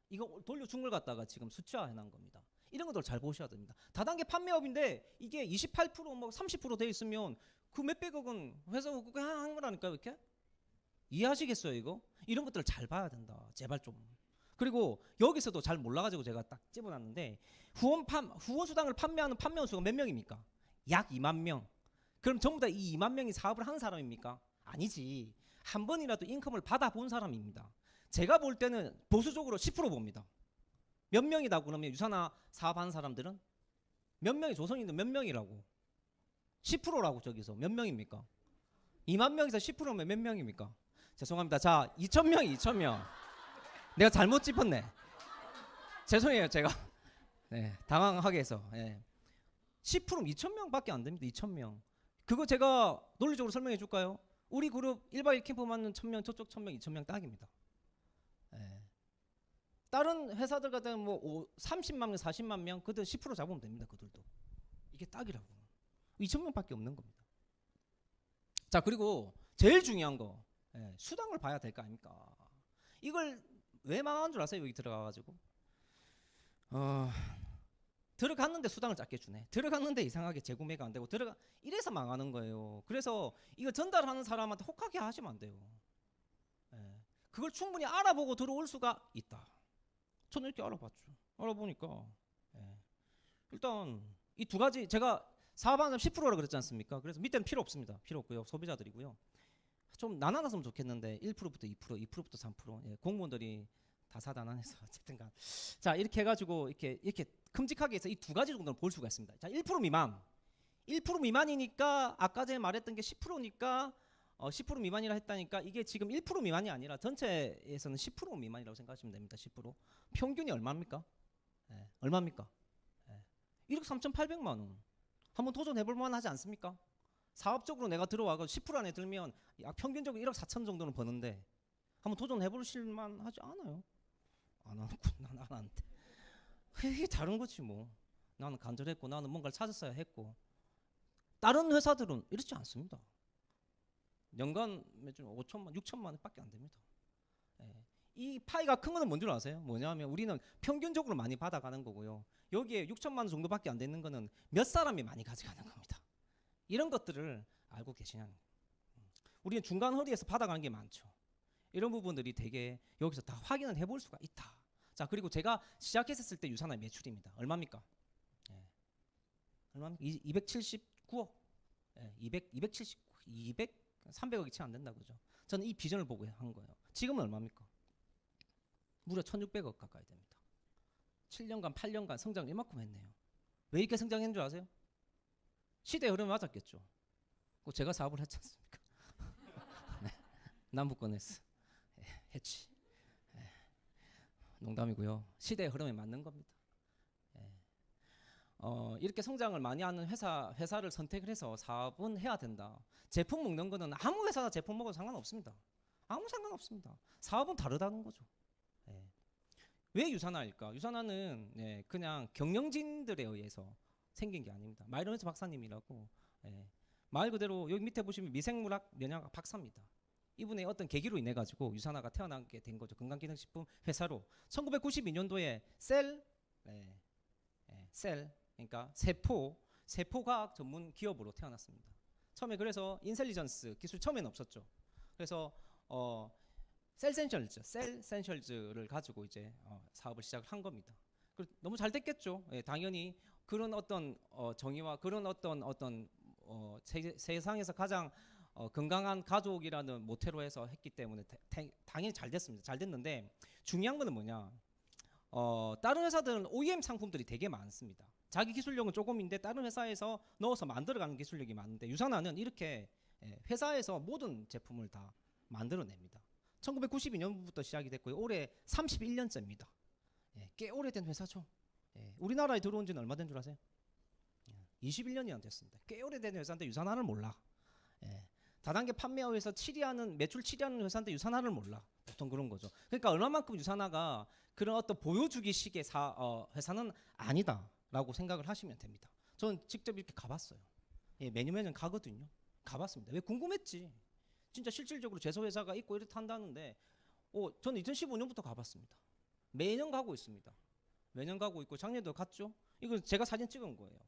이거 돌려준 걸 갖다가 지금 수치화해놓은 겁니다. 이런 것들 잘 보셔야 됩니다. 다단계 판매업인데 이게 28%뭐 30%돼 있으면 그 몇백억은 회사가 그냥 한 거라니까요. 이렇게 이해하시겠어요 이거? 이런 것들을 잘 봐야 된다. 제발 좀. 그리고 여기서도 잘 몰라가지고 제가 딱 집어놨는데 후원 수당을 판매하는 판매원 수가 몇 명입니까? 약 2만 명. 그럼 전부 다 이 2만 명이 사업을 한 사람입니까? 아니지. 한 번이라도 인컴을 받아본 사람입니다. 제가 볼 때는 보수적으로 10% 봅니다. 몇 명이다 그러면 유산화 사업하는 사람들은 몇 명이 조선인들 몇 명이라고? 10%라고 저기서 몇 명입니까? 2만 명에서 10%면 몇 명입니까? 죄송합니다. 자, 2,000명이 2,000명. 내가 잘못 짚었네. 죄송해요 제가. 당황하게 해서. 10%면 2,000명밖에 안 됩니다. 2,000명. 그거 제가 논리적으로 설명해 줄까요? 우리 그룹 1박 2일 캠프 맞는 1,000명 저쪽 1,000명 2,000명 딱입니다. 다른 회사들 같은 뭐 30만 명 40만 명 그들 10% 잡으면 됩니다. 그들도 이게 딱이라고. 2,000명밖에 없는 겁니다. 자 그리고 제일 중요한 거 수당을 봐야 될 거 아닙니까? 이걸 왜 망한 줄 아세요? 여기 들어가가지고 들어갔는데 수당을 작게 주네. 들어갔는데 이상하게 재구매가 안 되고 이래서 망하는 거예요. 그래서 이거 전달하는 사람한테 혹하게 하시면 안 돼요. 그걸 충분히 알아보고 들어올 수가 있다. 저는 이렇게 알아봤죠. 알아보니까 일단 이 두 가지 제가 사업하는 10%라 그랬지 않습니까? 그래서 밑에는 필요 없습니다. 필요 없고요. 소비자들이고요. 좀 나눠놨으면 좋겠는데 1%부터 2%, 2%부터 3%. 공무원들이 다사다난해서 어쨌든간 자 이렇게 해가지고 이렇게 큼직하게 해서 이 두 가지 정도는 볼 수가 있습니다. 자 1% 미만, 1% 미만이니까 아까 전에 말했던 게 10%니까 10% 미만이라 했다니까 이게 지금 1% 미만이 아니라 전체에서는 10% 미만이라고 생각하시면 됩니다. 10% 평균이 얼마입니까? 얼마입니까? 1억 3,800만 원. 한번 도전해볼 만하지 않습니까? 사업적으로 내가 들어와서 10% 안에 들면 약 평균적으로 1억 4천 정도는 버는데 한번 도전해보실 만하지 않아요? 안 하고 난 안 하는데 이게 다른 거지 뭐. 나는 간절했고 나는 뭔가를 찾았어야 했고 다른 회사들은 이렇지 않습니다. 연간 매출 5천만, 6천만 원밖에 안 됩니다. 이 파이가 큰 거는 뭔 줄 아세요? 뭐냐면 우리는 평균적으로 많이 받아가는 거고요. 여기에 6천만 원 정도밖에 안 되는 거는 몇 사람이 많이 가져가는 겁니다. 이런 것들을 알고 계시냐는. 우리는 중간 허리에서 받아가는 게 많죠. 이런 부분들이 되게 여기서 다 확인을 해볼 수가 있다. 자 그리고 제가 시작했을 때 유산화 매출입니다. 얼마입니까? 얼마입니까? 279억. 300억이 채 안 된다 그죠? 저는 이 비전을 보고 한 거예요. 지금은 얼마입니까? 무려 1,600억 가까이 됩니다. 7년간 8년간 성장을 이만큼 했네요. 왜 이렇게 성장했는 줄 아세요? 시대의 흐름에 맞았겠죠. 제가 사업을 했지 않습니까? 남부권에서 했지. 농담이고요. 시대의 흐름에 맞는 겁니다. 예. 이렇게 성장을 많이 하는 회사를 선택을 해서 사업은 해야 된다. 제품 먹는 거는 아무 회사나 제품 먹어도 상관없습니다. 아무 상관없습니다. 사업은 다르다는 거죠. 예. 왜 유산화일까? 유산화는 그냥 경영진들에 의해서 생긴 게 아닙니다. 마이런스 박사님이라고 말 그대로 여기 밑에 보시면 미생물학 면역학 박사입니다. 이분의 어떤 계기로 인해 가지고 유산화가 태어나게 된 거죠. 건강기능식품 회사로 1992년도에 셀 그러니까 세포과학 전문 기업으로 태어났습니다. 처음에 그래서 인텔리전스 기술 처음에는 없었죠. 그래서 셀센셜즈를 가지고 이제 사업을 시작을 한 겁니다. 너무 잘 됐겠죠. 당연히 그런 어떤 정의와 그런 어떤 세상에서 가장 건강한 가족이라는 모태로 해서 했기 때문에 당연히 잘 됐습니다. 잘 됐는데 중요한 거는 뭐냐? 다른 회사들은 OEM 상품들이 되게 많습니다. 자기 기술력은 조금인데 다른 회사에서 넣어서 만들어가는 기술력이 많은데 유산화는 이렇게 회사에서 모든 제품을 다 만들어냅니다. 1992년부터 시작이 됐고요. 올해 31년째입니다. 꽤 오래된 회사죠. 우리나라에 들어온 지는 얼마 된 줄 아세요? 21년이 안 됐습니다. 꽤 오래된 회사인데 유산화를 몰라. 다단계 판매업에서 매출 7위하는 회사인데 유산화를 몰라. 보통 그런 거죠. 그러니까 얼마만큼 유산화가 그런 어떤 보여주기식의 회사는 아니다라고 생각을 하시면 됩니다. 저는 직접 이렇게 가봤어요. 매년 가거든요. 가봤습니다. 왜 궁금했지. 진짜 실질적으로 제소회사가 있고 이렇게 한다는데 저는 2015년부터 가봤습니다. 매년 가고 있습니다. 매년 가고 있고 작년에도 갔죠. 이거 제가 사진 찍은 거예요.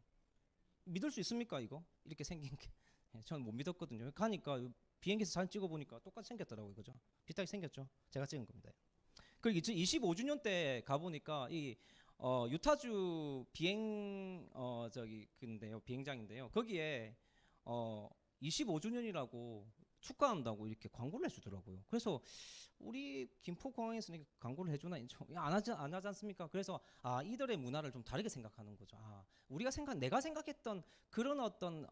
믿을 수 있습니까 이거? 이렇게 생긴 게. 저는 못 믿었거든요. 가니까 비행기에서 사진 찍어보니까 똑같이 생겼더라고요. 그죠? 비슷하게 생겼죠. 제가 찍은 겁니다. 그리고 25주년 때 가보니까 이 유타주 비행장인데요. 거기에 25주년이라고 축하한다고 이렇게 광고를 해주더라고요. 그래서 우리 김포공항에서 광고를 해주나 안 하지 않습니까? 그래서 이들의 문화를 좀 다르게 생각하는 거죠. 내가 생각했던 그런 어떤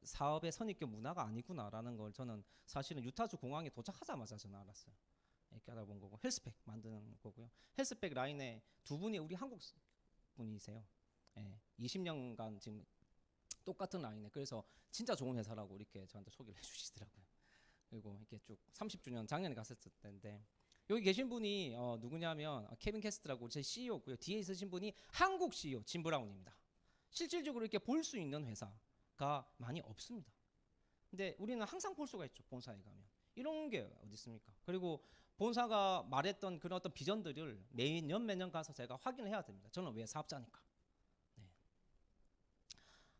사업의 선입견 문화가 아니구나라는 걸 저는 사실은 유타주 공항에 도착하자마자 저는 알았어요. 이렇게 알아본 거고 헬스백 만드는 거고요. 헬스백 라인에 두 분이 우리 한국 분이세요. 20년간 지금 똑같은 라인에 그래서 진짜 좋은 회사라고 이렇게 저한테 소개를 해주시더라고요. 그리고 이렇게 쭉 30주년 작년에 갔었을 때인데 여기 계신 분이 누구냐면 케빈 캐스트라고 제 CEO고요. 뒤에 있으신 분이 한국 CEO 짐 브라운입니다. 실질적으로 이렇게 볼 수 있는 회사가 많이 없습니다. 근데 우리는 항상 볼 수가 있죠. 본사에 가면 이런 게 어디 있습니까? 그리고 본사가 말했던 그런 어떤 비전들을 매년 가서 제가 확인을 해야 됩니다. 저는 왜 사업자니까.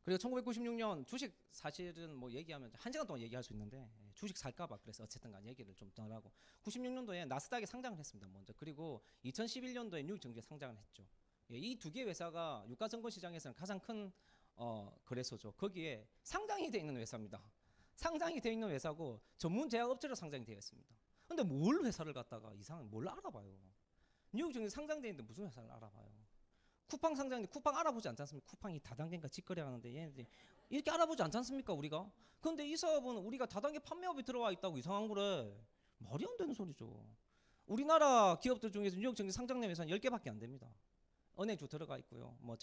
그리고 1996년 주식 사실은 뭐 얘기하면 1시간 동안 얘기할 수 있는데 주식 살까봐 그래서 어쨌든 간 얘기를 좀 더 하고 96년도에 나스닥에 상장을 했습니다. 먼저. 그리고 2011년도에 뉴욕 증시에 상장을 했죠. 이 두 개 회사가 유가증권 시장에서는 가장 큰 거래소죠. 거기에 상장이 되어 있는 회사입니다. 상장이 되어 있는 회사고 전문 제약업체로 상장이 되어 있습니다. 근데 뭘 회사를 갖다가 이상한 뭘 알아봐요. 뉴욕 증시 상장되어 있는데 무슨 회사를 알아봐요. 쿠팡 상장인데 쿠팡 알아보지 않지 않습니까? 쿠팡이 다단계인가 직거래하는데 얘네들이 이렇게 알아보지 않지 않습니까 우리가? 그런데 이 사업은 우리가 다단계 판매업에 들어와 있다고 이상한 거래. 말이 안 되는 소리죠. 우리나라 기업들 중에서 뉴욕 증시 상장된 회사는 10개밖에 안 됩니다. 은행주 들어가 있고요. 뭐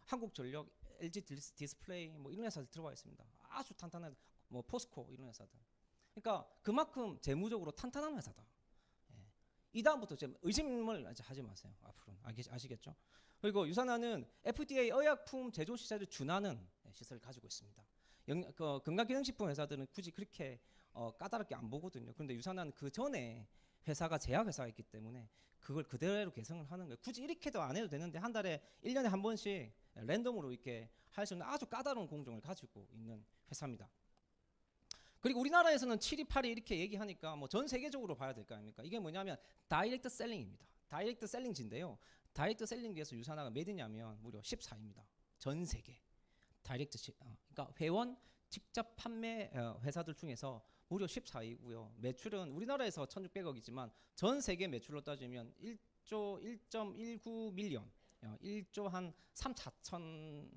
한국전력, LG 디스플레이 뭐 이런 회사들 들어와 있습니다. 아주 탄탄한 뭐 포스코 이런 회사들. 그러니까 그만큼 재무적으로 탄탄한 회사다. 이 다음부터 의심을 하지 마세요. 앞으로는 아시겠죠? 그리고 유산화는 FDA 의약품 제조 시설을 준하는 시설을 가지고 있습니다. 건강기능식품 회사들은 굳이 그렇게 까다롭게 안 보거든요. 그런데 유산화는 그 전에 회사가 제약회사가 있기 때문에 그걸 그대로 개성을 하는 거예요. 굳이 이렇게도 안 해도 되는데 한 달에 1년에 한 번씩 랜덤으로 이렇게 할 수 있는 아주 까다로운 공정을 가지고 있는 회사입니다. 그리고 우리나라에서는 7위, 8위 이렇게 얘기하니까 뭐 전 세계적으로 봐야 될 거 아닙니까? 이게 뭐냐면 다이렉트 셀링입니다. 다이렉트 셀링지인데요. 다이렉트 셀링지에서 유산화가 몇 위냐면 무려 14위입니다. 전 세계. 그러니까 회원 직접 판매 회사들 중에서 무려 14위고요. 매출은 우리나라에서 1,600억이지만 전 세계 매출로 따지면 1조 1.19 밀리언, 1조 한 3, 4천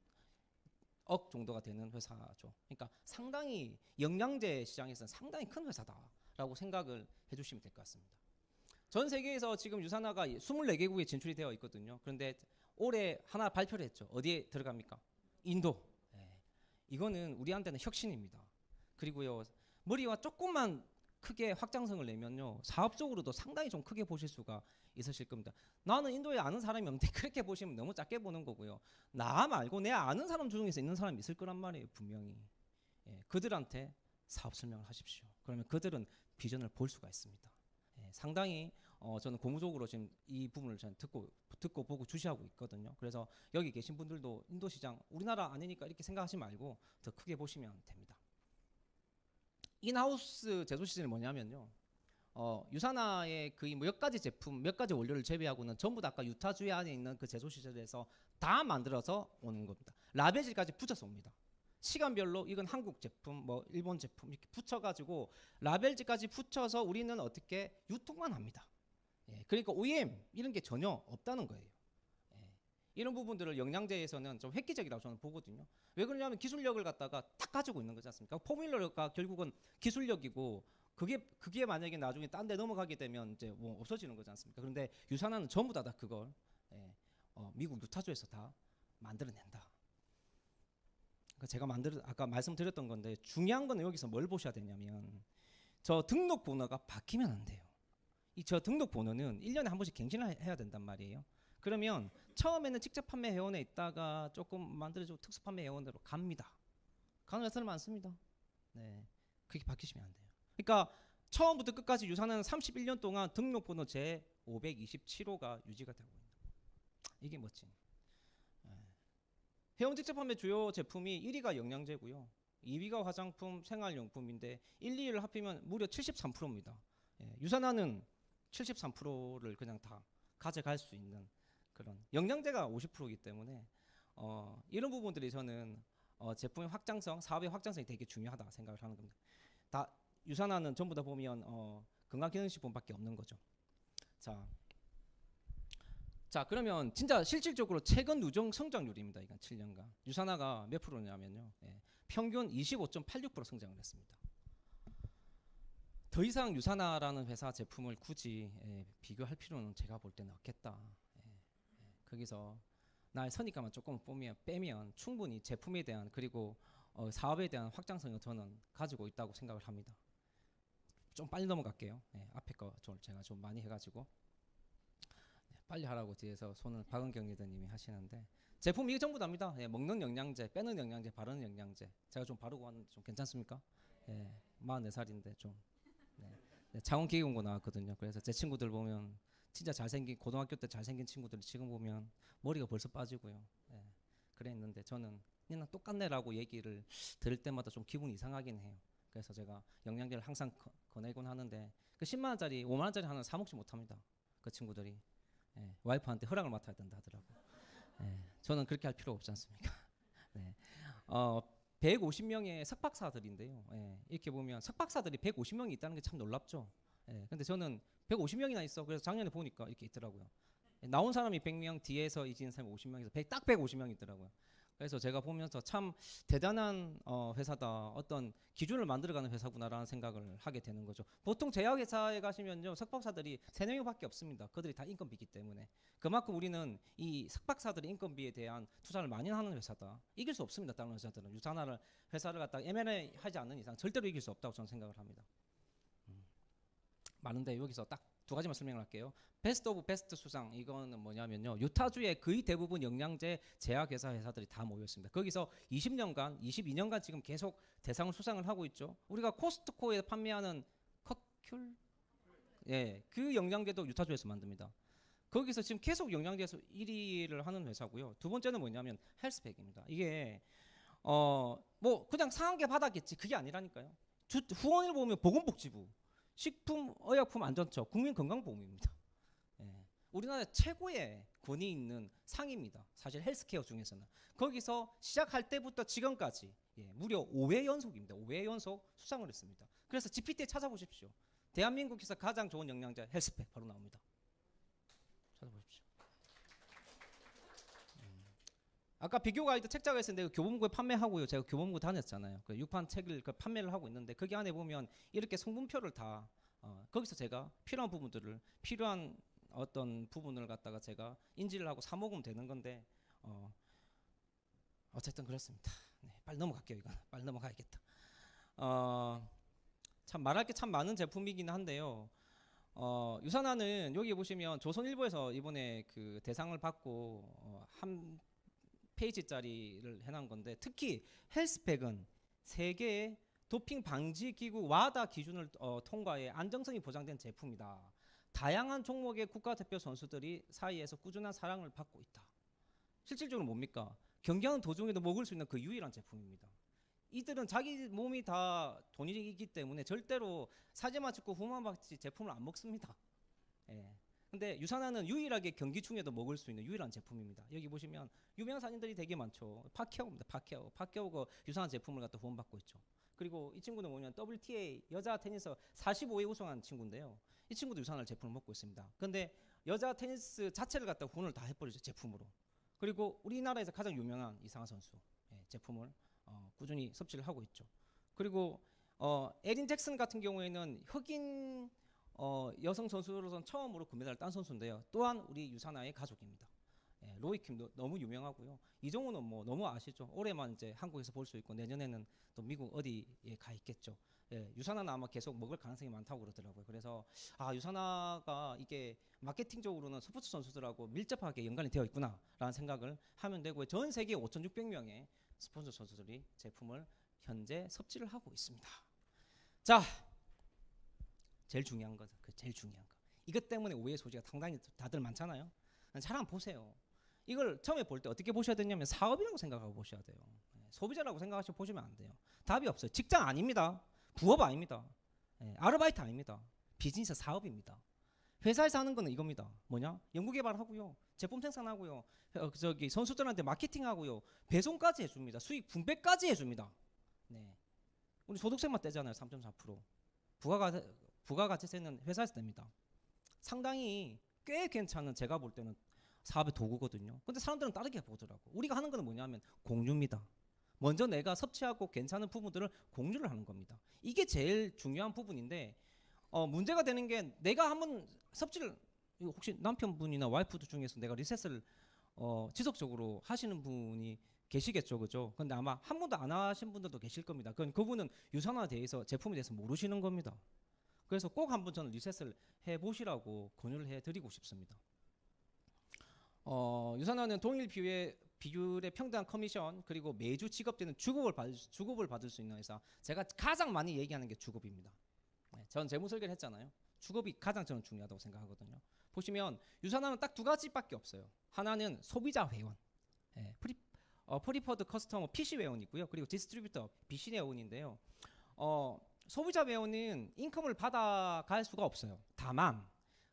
억 정도가 되는 회사죠. 그러니까 상당히 영양제 시장에서는 상당히 큰 회사다라고 생각을 해주시면 될 것 같습니다. 전 세계에서 지금 유산화가 24개국에 진출이 되어 있거든요. 그런데 올해 하나 발표를 했죠. 어디에 들어갑니까? 인도. 예. 이거는 우리한테는 혁신입니다. 그리고요, 머리와 조금만 크게 확장성을 내면요, 사업적으로도 상당히 좀 크게 보실 수가 있으실 겁니다. 나는 인도에 아는 사람이 없는데 그렇게 보시면 너무 작게 보는 거고요. 나 말고 내 아는 사람 중에서 있는 사람이 있을 거란 말이에요, 분명히. 예, 그들한테 사업 설명을 하십시오. 그러면 그들은 비전을 볼 수가 있습니다. 예, 상당히 저는 고무적으로 지금 이 부분을 저는 듣고 보고 주시하고 있거든요. 그래서 여기 계신 분들도 인도 시장 우리나라 아니니까 이렇게 생각하지 말고 더 크게 보시면 됩니다. 인하우스 제조 시스템이 뭐냐면요, 유산화의 거의 몇 가지 제품, 몇 가지 원료를 재배하고는 전부 다 아까 유타주에 안에 있는 그 제조 시설에서 다 만들어서 오는 겁니다. 라벨질까지 붙여서 옵니다. 시간별로 이건 한국 제품, 뭐 일본 제품 이렇게 붙여가지고 라벨질까지 붙여서 우리는 어떻게 유통만 합니다. 예, 그러니까 OEM 이런 게 전혀 없다는 거예요. 예, 이런 부분들을 영양제에서는 좀 획기적이라고 저는 보거든요. 왜 그러냐면 기술력을 갖다가 딱 가지고 있는 거지 않습니까? 포뮬러가 결국은 기술력이고 그게 만약에 나중에 딴 데 넘어가게 되면 이제 뭐 없어지는 거지 않습니까? 그런데 유산화는 전부 다 그걸 미국 유타주에서 다 만들어낸다. 그러니까 제가 아까 말씀드렸던 건데 중요한 건 여기서 뭘 보셔야 되냐면 저 등록 번호가 바뀌면 안 돼요. 이 저 등록 번호는 1년에 한 번씩 갱신을 해야 된단 말이에요. 그러면 처음에는 직접 판매 회원에 있다가 조금 만들어지고 특수 판매 회원으로 갑니다. 가는 회사는 많습니다. 네, 그게 바뀌시면 안 돼요. 그러니까 처음부터 끝까지 유산은 31년 동안 등록번호 제527호가 유지가 되고 있는 거예요. 이게 멋진. 회원 직접 판매 주요 제품이 1위가 영양제고요. 2위가 화장품, 생활용품인데 1, 2위를 합치면 무려 73%입니다. 유산화는 73%를 그냥 다 가져갈 수 있는 그런, 영양제가 50%이기 때문에 이런 부분들이 저는 제품의 확장성, 사업의 확장성이 되게 중요하다 생각을 하는 겁니다. 다 유산화는 전부 다 보면 건강기능식품밖에 없는 거죠. 자 그러면 진짜 실질적으로 최근 누적 성장률입니다. 이건 7년간 유산화가 몇 프로냐면요, 평균 25.86% 성장을 했습니다. 더 이상 유산화라는 회사 제품을 굳이 비교할 필요는 제가 볼 때는 없겠다. 거기서 나의 선입감만 조금 빼면 충분히 제품에 대한 그리고 사업에 대한 확장성을 저는 가지고 있다고 생각을 합니다. 좀 빨리 넘어갈게요. 앞에 거 제가 좀 많이 해가지고 빨리 하라고 뒤에서 손을 박은경 리더님이 하시는데, 제품 이게 전부 다입니다. 먹는 영양제, 빼는 영양제, 바르는 영양제. 제가 좀 바르고 왔는데 좀 괜찮습니까? 44살인데 좀. 창원기계공고 나왔거든요. 그래서 제 친구들 보면 진짜 잘생긴, 고등학교 때 잘생긴 친구들이 지금 보면 머리가 벌써 빠지고요. 그랬는데 저는 니랑 똑같네라고 얘기를 들을 때마다 좀 기분이 이상하긴 해요. 그래서 제가 영양제를 항상 권하곤 하는데 그 10만 원짜리, 5만 원짜리 하나 사 먹지 못합니다. 그 친구들이. 와이프한테 허락을 맡아야 된다 하더라고요. 저는 그렇게 할 필요 없지 않습니까? 150명의 석박사들인데요. 이렇게 보면 석박사들이 150명이 있다는 게 참 놀랍죠. 근데 저는 150명이나 있어. 그래서 작년에 보니까 이렇게 있더라고요. 나온 사람이 100명, 뒤에서 이진 사람이 50명에서 딱 150명이 있더라고요. 그래서 제가 보면서 참 대단한 회사다, 어떤 기준을 만들어가는 회사구나라는 생각을 하게 되는 거죠. 보통 제약회사에 가시면요, 석박사들이 3명밖에 없습니다. 그들이 다 인건비이기 때문에. 그만큼 우리는 이 석박사들의 인건비에 대한 투자를 많이 하는 회사다. 이길 수 없습니다. 다른 회사들은 유산화를 회사를 갖다가 M&A 하지 않는 이상 절대로 이길 수 없다고 저는 생각을 합니다. 많은데 여기서 딱 두 가지만 설명을 할게요. 베스트 오브 베스트 수상, 이거는 뭐냐면요, 유타주의 거의 대부분 영양제 제약회사들이 다 모여 있습니다. 거기서 20년간, 22년간 지금 계속 대상을 수상을 하고 있죠. 우리가 코스트코에 판매하는 커큘, 그 영양제도 유타주에서 만듭니다. 거기서 지금 계속 영양제에서 1위를 하는 회사고요. 두 번째는 뭐냐면 헬스팩입니다. 이게 뭐 그냥 상한게 받았겠지, 그게 아니라니까요. 후원을 보면 보건복지부, 식품의약품안전처, 국민건강보험입니다. 우리나라 최고의 권위 있는 상입니다. 사실 헬스케어 중에서는. 거기서 시작할 때부터 지금까지 무려 5회 연속입니다. 5회 연속 수상을 했습니다. 그래서 GPT에 찾아보십시오. 대한민국에서 가장 좋은 영양제 헬스팩 바로 나옵니다. 찾아보십시오. 아까 비교 가이드 책자가 있었는데 교보문고에 판매하고요. 제가 교보문고 다녔잖아요. 그 6판 책을 판매를 하고 있는데 거기 안에 보면 이렇게 성분표를 다 거기서 제가 필요한 어떤 부분을 갖다가 제가 인지를 하고 사 먹으면 되는 건데 어쨌든 그렇습니다. 네, 빨리 넘어갈게요. 이거 빨리 넘어가야겠다. 참 말할 게 참 많은 제품이긴 한데요. 유산화는 여기 보시면 조선일보에서 이번에 그 대상을 받고 한 페이지짜리를 해놓은 건데, 특히 헬스팩은 세계의 도핑 방지 기구 와다 기준을 통과해 안정성이 보장된 제품이다. 다양한 종목의 국가대표 선수들이 사이에서 꾸준한 사랑을 받고 있다. 실질적으로 뭡니까? 경기하는 도중에도 먹을 수 있는 그 유일한 제품입니다. 이들은 자기 몸이 다 돈이기 때문에 절대로 사제만 찍고 후만 받지 제품을 안 먹습니다. 예. 근데 유산화는 유일하게 경기 중에도 먹을 수 있는 유일한 제품입니다. 여기 보시면 유명한 사진들이 되게 많죠. 파키아오입니다. 파키아오가 유산화 제품을 갖다 후원받고 있죠. 그리고 이 친구는 뭐냐면 WTA 여자 테니스 45회 우승한 친구인데요. 이 친구도 유산화 제품을 먹고 있습니다. 근데 여자 테니스 자체를 갖다 후원을 다 해버리죠, 제품으로. 그리고 우리나라에서 가장 유명한 이상화 선수 제품을 꾸준히 섭취를 하고 있죠. 그리고 에린 잭슨 같은 경우에는 흑인 여성 선수로선 처음으로 금메달을 딴 선수인데요. 또한 우리 유산화의 가족입니다. 로이킴도 너무 유명하고요. 이종우는 뭐 너무 아시죠. 올해만 이제 한국에서 볼 수 있고 내년에는 또 미국 어디에 가 있겠죠. 유산화는 아마 계속 먹을 가능성이 많다고 그러더라고요. 그래서 유산화가 이게 마케팅적으로는 스포츠 선수들하고 밀접하게 연관이 되어 있구나라는 생각을 하면 되고요. 전 세계 5,600명의 스포츠 선수들이 제품을 현재 섭취를 하고 있습니다. 자, 제일 중요한 거, 제일 중요한 거. 이것 때문에 오해 소지가 상당히 다들 많잖아요. 잘 한번 보세요. 이걸 처음에 볼 때 어떻게 보셔야 되냐면 사업이라고 생각하고 보셔야 돼요. 소비자라고 생각하시고 보시면 안 돼요. 답이 없어요. 직장 아닙니다. 부업 아닙니다. 아르바이트 아닙니다. 비즈니스 사업입니다. 회사에서 하는 거는 이겁니다. 뭐냐? 연구개발하고요, 제품 생산하고요, 선수들한테 마케팅하고요, 배송까지 해줍니다. 수익 분배까지 해줍니다. 네. 우리 소득세만 떼잖아요. 3.4%. 부가가치세는 회사에서 냅니다. 상당히 꽤 괜찮은, 제가 볼 때는 사업의 도구거든요. 근데 사람들은 다르게 보더라고. 우리가 하는 거는 뭐냐면 공유입니다. 먼저 내가 섭취하고 괜찮은 부분들을 공유를 하는 겁니다. 이게 제일 중요한 부분인데 문제가 되는 게, 내가 한번 섭취를, 혹시 남편분이나 와이프 중에서 내가 리셋을 지속적으로 하시는 분이 계시겠죠, 그죠? 근데 아마 한 번도 안 하신 분들도 계실 겁니다. 그분은 유산화에 대해서, 제품에 대해서 모르시는 겁니다. 그래서 꼭 한번 저는 리셋을 해보시라고 권유를 해드리고 싶습니다. 유산화는 동일 비율의 평등한 커미션, 그리고 매주 지급되는 주급을 받을 수 있는 회사. 제가 가장 많이 얘기하는 게 주급입니다. 전 재무 설계를 했잖아요. 주급이 가장 저는 중요하다고 생각하거든요. 보시면 유산화는 딱 두 가지밖에 없어요. 하나는 소비자 회원, 프리퍼드 커스터머 PC 회원이고요. 그리고 디스트리뷰터 BC 회원인데요. 소비자 회원은 인컴을 받아갈 수가 없어요. 다만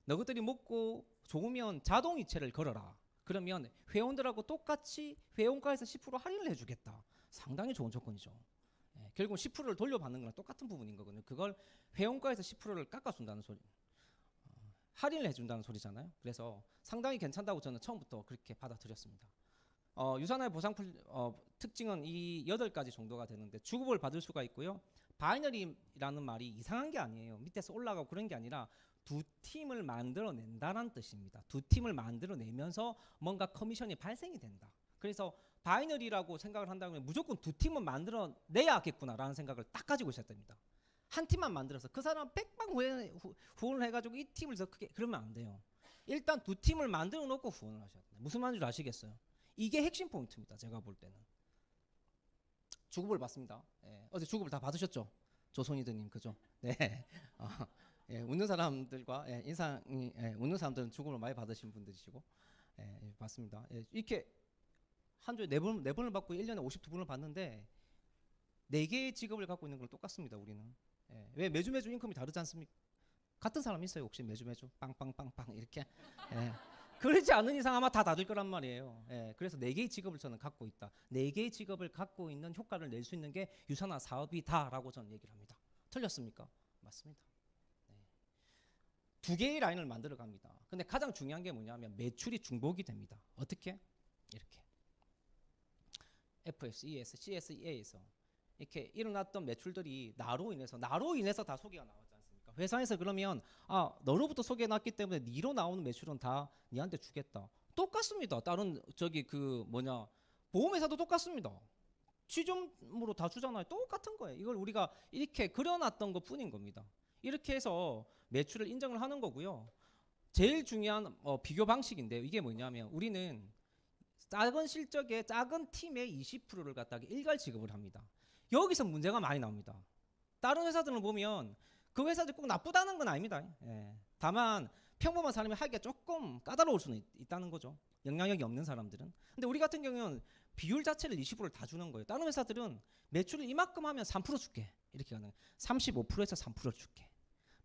너희들이 먹고 좋으면 자동이체를 걸어라. 그러면 회원들하고 똑같이 회원가에서 10% 할인을 해주겠다. 상당히 좋은 조건이죠. 결국 10%를 돌려받는 거랑 똑같은 부분인 거거든요. 그걸 회원가에서 10%를 깎아준다는 소리, 할인을 해준다는 소리잖아요. 그래서 상당히 괜찮다고 저는 처음부터 그렇게 받아들였습니다. 유산화의 보상 특징은 이 8가지 정도가 되는데, 주급을 받을 수가 있고요. 바이너리라는 말이 이상한 게 아니에요. 밑에서 올라가고 그런 게 아니라 두 팀을 만들어낸다는 뜻입니다. 두 팀을 만들어내면서 뭔가 커미션이 발생이 된다. 그래서 바이너리라고 생각을 한다면 무조건 두 팀은 만들어내야겠구나라는 생각을 딱 가지고 있어야 됩니다. 한 팀만 만들어서 그 사람 100방 후원을 해가지고 이 팀을 더 크게, 그러면 안 돼요. 일단 두 팀을 만들어 놓고 후원을 하셔야 돼요. 무슨 말인지 아시겠어요? 이게 핵심 포인트입니다. 제가 볼 때는. 주급을 받습니다. 어제 주급을 다 받으셨죠? 조선이드님, 그죠? 네. 웃는 사람들과 인상이 웃는 사람들은 주급을 많이 받으신 분들이시고, 맞습니다. 이렇게 한 주에 4번을 받고 1년에 52분을 받는데 4개의 직업을 갖고 있는 건 똑같습니다. 우리는. 왜 매주 인컴이 다르지 않습니까? 같은 사람 있어요, 혹시 매주 빵빵빵빵 이렇게? 그렇지 않은 이상 아마 다 다를 거란 말이에요. 그래서 4개의 직업을 저는 갖고 있다. 4개의 직업을 갖고 있는 효과를 낼 수 있는 게 유산화 사업이다라고 저는 얘기를 합니다. 틀렸습니까? 맞습니다. 2개의 라인을 만들어 갑니다. 근데 가장 중요한 게 뭐냐면 매출이 중복이 됩니다. 어떻게? 이렇게. FS, ES, CS, EA에서 이렇게 일어났던 매출들이 나로 인해서 다 소개가 나왔지 않습니까? 회사에서 그러면 너로부터 소개해놨기 때문에 니로 나오는 매출은 다 니한테 주겠다. 똑같습니다. 다른 저기 그 뭐냐 보험회사도 똑같습니다. 취준으로 다 주잖아요. 똑같은 거예요. 이걸 우리가 이렇게 그려놨던 것 뿐인 겁니다. 이렇게 해서 매출을 인정을 하는 거고요. 제일 중요한 비교 방식인데 이게 뭐냐면 우리는 작은 실적의 작은 팀의 20%를 갖다가 일괄 지급을 합니다. 여기서 문제가 많이 나옵니다. 다른 회사들은 보면 그 회사들이 꼭 나쁘다는 건 아닙니다. 예. 다만 평범한 사람이 하기가 조금 까다로울 수는 있다는 거죠. 영향력이 없는 사람들은. 근데 우리 같은 경우는 비율 자체를 20%를 다 주는 거예요. 다른 회사들은 매출을 이만큼 하면 3% 줄게. 이렇게 가는 35%에서 3%를 줄게.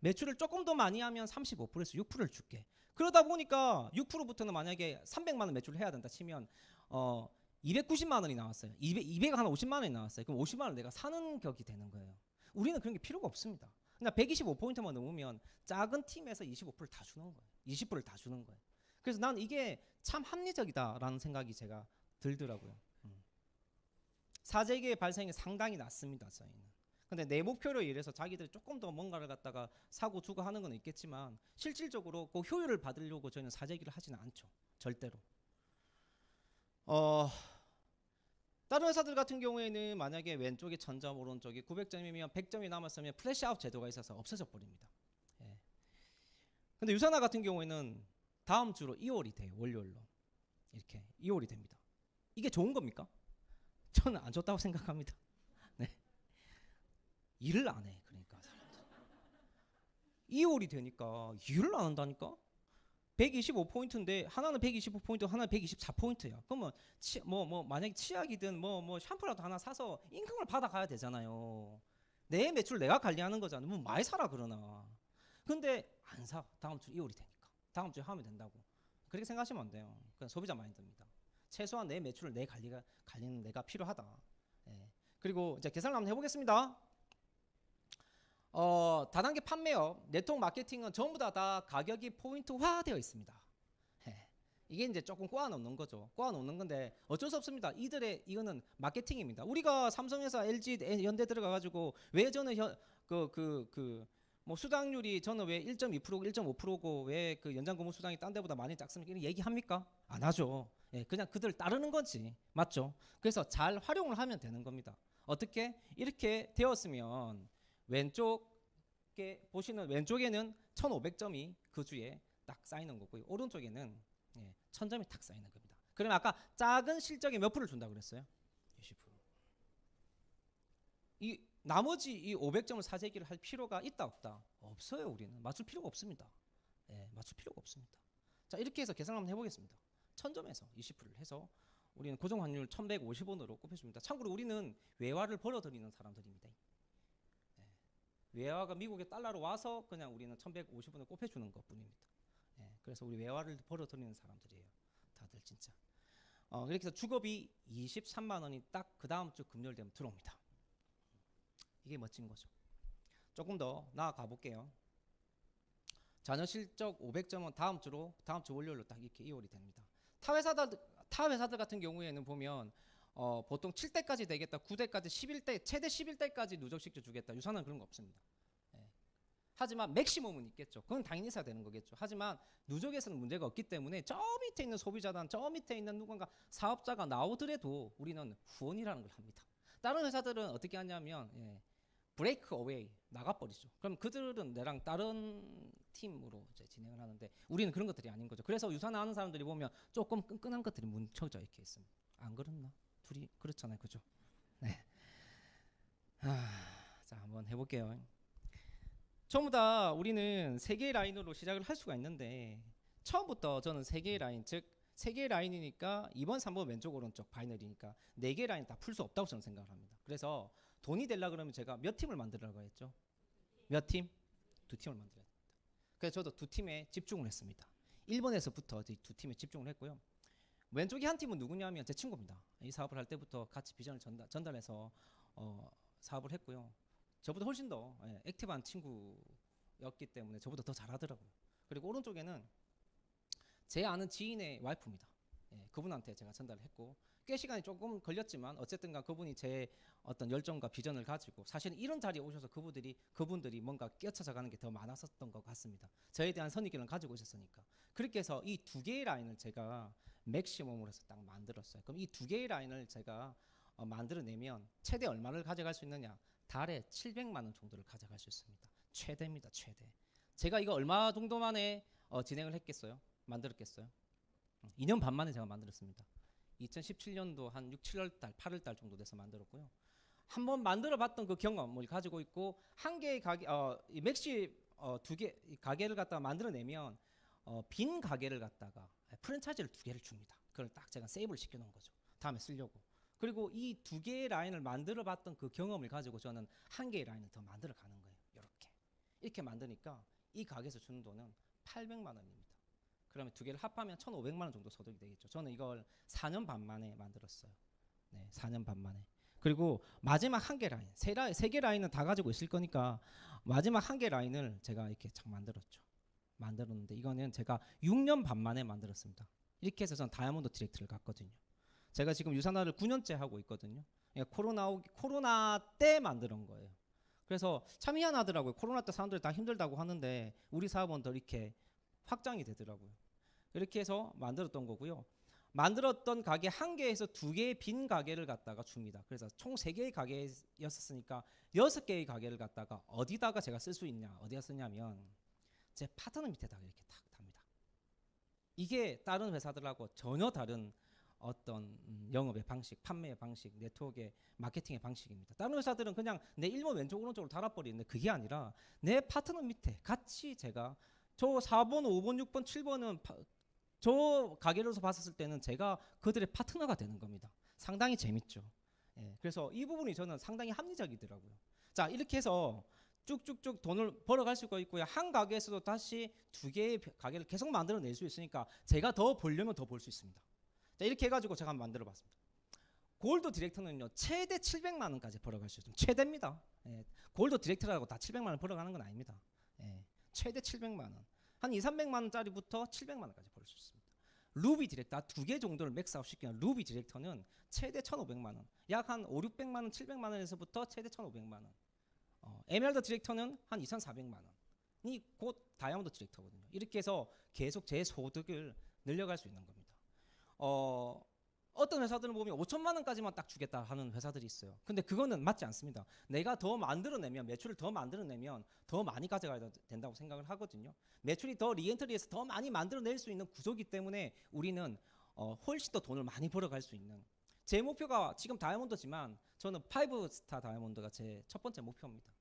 매출을 조금 더 많이 하면 35%에서 6%를 줄게. 그러다 보니까 6%부터는 만약에 300만 원 매출을 해야 된다 치면 290만 원이 나왔어요. 200한 50만 원이 나왔어요. 그럼 50만 원 내가 사는 격이 되는 거예요. 우리는 그런 게 필요가 없습니다. 그냥 125포인트만 넘으면 작은 팀에서 25%를 다 주는 거예요. 20%를 다 주는 거예요. 그래서 난 이게 참 합리적이다라는 생각이 제가 들더라고요. 사재기의 발생이 상당히 낮습니다. 저희는. 근데 내 목표로 인해서 자기들이 조금 더 뭔가를 갖다가 사고 주고 하는 건 있겠지만 실질적으로 그 효율을 받으려고 저희는 사재기를 하지는 않죠. 절대로. 다른 회사들 같은 경우에는 만약에 왼쪽에 1000점, 오른쪽이 900점이면 100점이 남았으면 플래시아웃 제도가 있어서 없어져 버립니다. 예. 근데 유산화 같은 경우에는 다음 주로 2월이 돼요. 월요일로. 이렇게 2월이 됩니다. 이게 좋은 겁니까? 저는 안 좋다고 생각합니다. 네. 일을 안 해. 그러니까 사람들. 2월이 되니까 일을 안 한다니까? 125포인트인데 하나는 125포인트, 하나는 124포인트야. 그러면 만약에 치약이든 뭐 샴푸라도 하나 사서 임금을 받아가야 되잖아요. 내 매출 내가 관리하는 거잖아. 뭐 많이 사라 그러나. 근데 안 사. 다음 주 2월이 되니까. 다음 주에 하면 된다고. 그렇게 생각하시면 안 돼요. 그냥 소비자 마인드입니다. 최소한 내 매출을 관리는 내가 필요하다. 예. 그리고 이제 계산을 한번 해보겠습니다. 다단계 판매업, 네트워크 마케팅은 전부 다 가격이 포인트화 되어 있습니다. 예. 이게 이제 조금 꼬아놓는 거죠. 꼬아놓는 건데 어쩔 수 없습니다. 이거는 마케팅입니다. 우리가 삼성회사, LG, 연대 들어가가지고 왜 저는 뭐 수당률이 저는 왜 1.2%고 1.5%고 왜 그 연장근무 수당이 딴 데보다 많이 작습니까? 이런 얘기합니까? 안 하죠. 예, 그냥 그들 따르는 거지. 맞죠? 그래서 잘 활용을 하면 되는 겁니다. 어떻게? 이렇게 되었으면 왼쪽에 보시는 왼쪽에는 1500점이 그 주에 딱 쌓이는 거고요. 오른쪽에는 1000점이 딱 쌓이는 겁니다. 그러면 아까 작은 실적에 몇 프로를 준다고 그랬어요? 20%. 이 나머지 이 500점을 사재기를 할 필요가 있다 없다? 없어요. 우리는 맞출 필요가 없습니다. 맞출 필요가 없습니다. 자, 이렇게 해서 계산을 한번 해보겠습니다. 1000점에서 20%를 해서 우리는 고정 환율 1150원으로 꼽혀줍니다. 참고로 우리는 외화를 벌어들이는 사람들입니다. 외화가 미국의 달러로 와서 그냥 우리는 1150원을 꼽혀주는 것 뿐입니다. 그래서 우리 외화를 벌어들이는 사람들이에요. 다들 진짜. 이렇게 해서 주급이 23만 원이 딱 그 다음 주 금요일 되면 들어옵니다. 이게 멋진 거죠. 조금 더 나아가 볼게요. 잔여 실적 500점은 다음 주 월요일로 딱 이렇게 2월이 됩니다. 타 회사들 같은 경우에는 보면 보통 7대까지 되겠다, 9대까지 11대, 최대 11대까지 누적식주 주겠다. 유산은 그런 거 없습니다. 하지만 맥시멈은 있겠죠. 그건 당연히 있어야 되는 거겠죠. 하지만 누적에서는 문제가 없기 때문에 저 밑에 있는 소비자단, 저 밑에 있는 누군가 사업자가 나오더라도 우리는 후원이라는 걸 합니다. 다른 회사들은 어떻게 하냐면 브레이크 어웨이 나가버리죠. 그럼 그들은 내랑 다른 팀으로 이제 진행을 하는데 우리는 그런 것들이 아닌 거죠. 그래서 유산하는 사람들이 보면 조금 끈끈한 것들이 뭉쳐져 이렇게 있습니다. 안 그렇나? 둘이 그렇잖아요, 그죠? 네. 자, 한번 해볼게요. 전부 다 우리는 세 개의 라인으로 시작을 할 수가 있는데 처음부터 저는 세 개의 라인, 즉 세 개의 라인이니까 2번, 3번 왼쪽 오른쪽 바이너리니까 네 개의 라인 다 풀 수 없다고 저는 생각을 합니다. 그래서 돈이 되려 그러면 제가 몇 팀을 만들라고 했죠? 몇 팀? 두 팀을 만들어야 됩니다. 그래서 저도 두 팀에 집중을 했습니다. 1번에서부터 두 팀에 집중을 했고요. 왼쪽에 한 팀은 누구냐면 제 친구입니다. 이 사업을 할 때부터 같이 비전을 전달해서 사업을 했고요. 저보다 훨씬 더 액티브한 친구였기 때문에 저보다 더 잘하더라고요. 그리고 오른쪽에는 제 아는 지인의 와이프입니다. 그분한테 제가 전달을 했고 꽤 시간이 조금 걸렸지만 어쨌든간 그분이 제 어떤 열정과 비전을 가지고 사실은 이런 자리에 오셔서 그분들이 뭔가 끼어쳐서 가는 게 더 많았었던 것 같습니다. 저에 대한 선입견을 가지고 있었으니까. 그렇게 해서 이 두 개의 라인을 제가 맥시멈으로 해서 딱 만들었어요. 그럼 이 두 개의 라인을 제가 만들어내면 최대 얼마를 가져갈 수 있느냐? 달에 700만 원 정도를 가져갈 수 있습니다. 최대입니다, 최대. 제가 이거 얼마 정도 만에 진행을 했겠어요? 만들었겠어요? 2년 반 만에 제가 만들었습니다. 2017년도 한 6, 7월 달, 8월 달 정도 돼서 만들었고요. 한번 만들어봤던 그 경험을 가지고 있고 한 개의 가게, 이 맥시 두 개 가게를 갖다가 만들어내면 빈 가게를 갖다가 프랜차이즈를 두 개를 줍니다. 그걸 딱 제가 세이브를 시켜놓은 거죠. 다음에 쓰려고. 그리고 이 두 개의 라인을 만들어봤던 그 경험을 가지고 저는 한 개의 라인을 더 만들어가는 거예요. 이렇게 만드니까 이 가게에서 주는 돈은 800만 원입니다. 그러면 두 개를 합하면 1,500만 원 정도 소득이 되겠죠. 저는 이걸 4년 반 만에 만들었어요. 네, 4년 반 만에. 그리고 마지막 한 개 라인, 세 개 라인은 다 가지고 있을 거니까 마지막 한 개 라인을 제가 이렇게 참 만들었죠. 만들었는데 이거는 제가 6년 반 만에 만들었습니다. 이렇게 해서 저는 다이아몬드 디렉트를 갔거든요. 제가 지금 유산화를 9년째 하고 있거든요. 코로나 때 만드는 거예요. 그래서 참 희한하더라고요. 코로나 때 사람들이 다 힘들다고 하는데 우리 사업은 더 이렇게 확장이 되더라고요. 이렇게 해서 만들었던 거고요. 만들었던 가게 한 개에서 두 개의 빈 가게를 갖다가 줍니다. 그래서 총 세 개의 가게였었으니까 6개의 가게를 갖다가 어디다가 제가 쓸 수 있냐? 어디다 쓰냐면 제 파트너 밑에다가 이렇게 탁 답니다. 이게 다른 회사들하고 전혀 다른 어떤 영업의 방식, 판매의 방식, 네트워크의 마케팅의 방식입니다. 다른 회사들은 그냥 내 1번 왼쪽 오른쪽으로 달아버리는데 그게 아니라 내 파트너 밑에 같이 제가 저 4번, 5번, 6번, 7번은 저 가게로서 봤을 때는 제가 그들의 파트너가 되는 겁니다. 상당히 재밌죠. 예, 그래서 이 부분이 저는 상당히 합리적이더라고요. 자, 이렇게 해서 쭉쭉쭉 돈을 벌어갈 수가 있고요. 한 가게에서도 다시 두 개의 가게를 계속 만들어낼 수 있으니까 제가 더 벌려면 더 벌 수 있습니다. 자, 이렇게 해가지고 제가 한번 만들어봤습니다. 골드 디렉터는요 최대 700만 원까지 벌어갈 수 있습니다. 최대입니다. 예, 골드 디렉터라고 다 700만 원 벌어가는 건 아닙니다. 예, 최대 700만 원. 한 2, 300만 원짜리부터 700만 원까지 벌 수 있습니다. 루비 디렉터 두 개 정도를 맥스아웃 시키면 루비 디렉터는 최대 1,500만 원. 약 한 5, 600만 원, 700만 원에서부터 최대 1,500만 원. 에메랄드 디렉터는 한 2,400만 원이 곧 다이아몬드 디렉터거든요. 이렇게 해서 계속 제 소득을 늘려갈 수 있는 겁니다. 어떤 회사들은 보면 5천만 원까지만 딱 주겠다 하는 회사들이 있어요. 근데 그거는 맞지 않습니다. 내가 더 만들어내면 매출을 더 만들어내면 더 많이 가져가야 된다고 생각을 하거든요. 매출이 더 리엔트리에서 더 많이 만들어낼 수 있는 구조이기 때문에 우리는 훨씬 더 돈을 많이 벌어갈 수 있는 제 목표가 지금 다이아몬드지만 저는 5스타 다이아몬드가 제 첫 번째 목표입니다.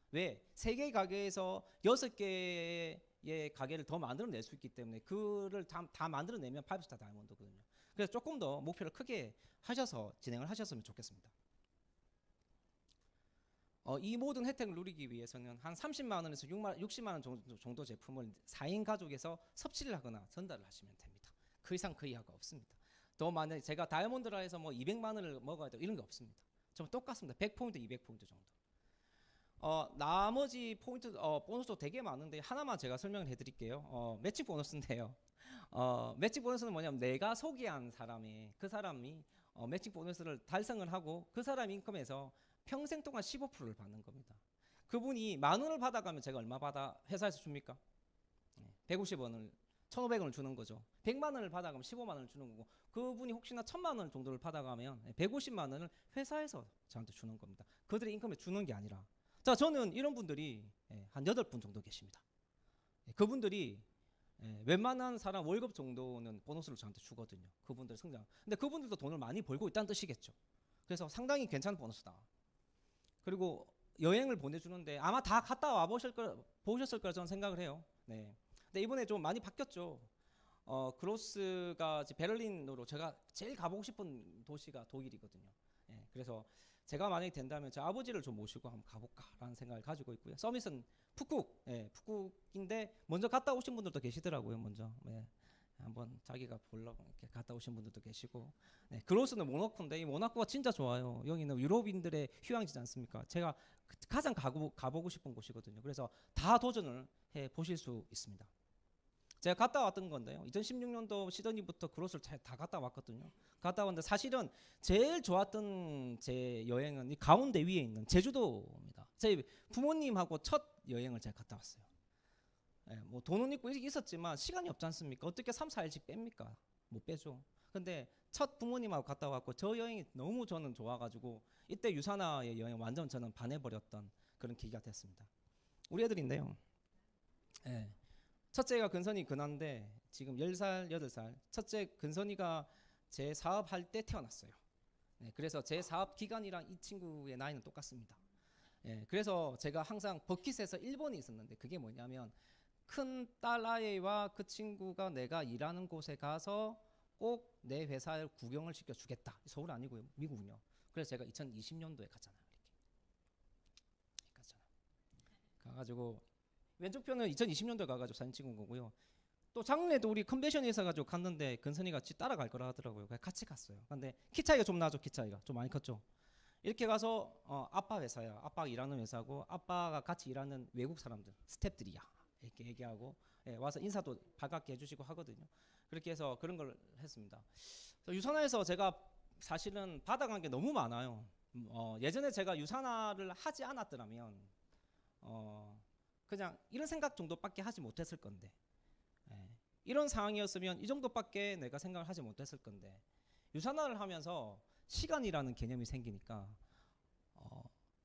왜? 3개의 가게에서 6개의 가게를 더 만들어낼 수 있기 때문에 그를 다 만들어내면 5스타 다이아몬드거든요. 그래서 조금 더 목표를 크게 하셔서 진행을 하셨으면 좋겠습니다. 이 모든 혜택을 누리기 위해서는 한 30만 원에서 60만 원 정도 제품을 4인 가족에서 섭취를 하거나 전달을 하시면 됩니다. 그 이상 그 이하가 없습니다. 더 만약에 제가 다이아몬드라 해서 뭐 200만 원을 먹어야 돼 이런 게 없습니다. 좀 똑같습니다. 100포인트, 200포인트 정도. 나머지 포인트 보너스도 되게 많은데 하나만 제가 설명을 해드릴게요. 매칭 보너스인데요. 매칭 보너스는 뭐냐면 내가 소개한 그 사람이 매칭 보너스를 달성을 하고 그 사람 인컴에서 평생 동안 15%를 받는 겁니다. 그분이 10,000원을 받아가면 제가 얼마 회사에서 줍니까? 150원을 1,500원을 주는 거죠. 100만 원을 받아가면 15만 원을 주는 거고 그분이 혹시나 1,000만 원 정도를 받아가면 150만 원을 회사에서 저한테 주는 겁니다. 그들의 인컴에 주는 게 아니라 자, 저는 이런 분들이 한 8분 정도 계십니다. 그분들이 웬만한 사람 월급 정도는 보너스를 저한테 주거든요. 그분들 성장. 근데 그분들도 돈을 많이 벌고 있다는 뜻이겠죠. 그래서 상당히 괜찮은 보너스다. 그리고 여행을 보내주는데 아마 다 갔다 와 보셨을 거라 저는 생각을 해요. 네. 근데 이번에 좀 많이 바뀌었죠. 그로스가 베를린으로 제가 제일 가보고 싶은 도시가 독일이거든요. 그래서 제가 만약에 된다면 제 아버지를 좀 모시고 한번 가볼까라는 생각을 가지고 있고요. 서밋은 푸꾸인데 먼저 갔다 오신 분들도 계시더라고요. 먼저 한번 자기가 보려고 이렇게 갔다 오신 분들도 계시고 그로스는 모나코인데 이 모나코가 진짜 좋아요. 여기는 유럽인들의 휴양지지 않습니까? 제가 가장 가보고 싶은 곳이거든요. 그래서 다 도전을 해 보실 수 있습니다. 제가 갔다 왔던 건데요. 2016년도 시드니부터 그로스를 다 갔다 왔거든요. 갔다 왔는데 사실은 제일 좋았던 제 여행은 이 가운데 위에 있는 제주도입니다. 제 부모님하고 첫 여행을 제가 갔다 왔어요. 예, 뭐 돈은 있고 있었지만 시간이 없지 않습니까? 어떻게 3, 4일씩 뺍니까? 못 빼죠. 근데 첫 부모님하고 갔다 왔고 저 여행이 너무 저는 좋아가지고 이때 유산화의 여행 완전 저는 반해버렸던 그런 계기가 됐습니다. 우리 애들인데요. 예. 첫째가 근선이 근한데 지금 10살, 8살. 첫째 근선이가 제 사업할 때 태어났어요. 네, 그래서 제 사업 기간이랑 이 친구의 나이는 똑같습니다. 예, 그래서 제가 항상 버킷에서 1번이 있었는데 그게 뭐냐면 큰 딸아이와 그 친구가 내가 일하는 곳에 가서 꼭 내 회사를 구경을 시켜주겠다. 서울 아니고요, 미국은요. 그래서 제가 2020년도에 갔잖아요. 이렇게 갔잖아요. 가가지고 왼쪽 편은 2020년도에 가가지고 사진 찍은 거고요. 또 작년에도 우리 컨벤션에 있어가지고 갔는데 근선이가 같이 따라갈 거라 하더라고요. 그래서 같이 갔어요. 근데 키 차이가 좀 나죠. 키 차이가 좀 많이 컸죠. 이렇게 가서 아빠 회사야. 아빠가 일하는 회사고 아빠가 같이 일하는 외국 사람들 스태프들이야. 이렇게 얘기하고 와서 인사도 반갑게 해주시고 하거든요. 그렇게 해서 그런 걸 했습니다. 유산화에서 제가 사실은 받아간 게 너무 많아요. 예전에 제가 유산화를 하지 않았더라면 그냥 이런 생각 정도밖에 하지 못했을 건데 이런 상황이었으면 이 정도밖에 내가 생각을 하지 못했을 건데 유산화를 하면서 시간이라는 개념이 생기니까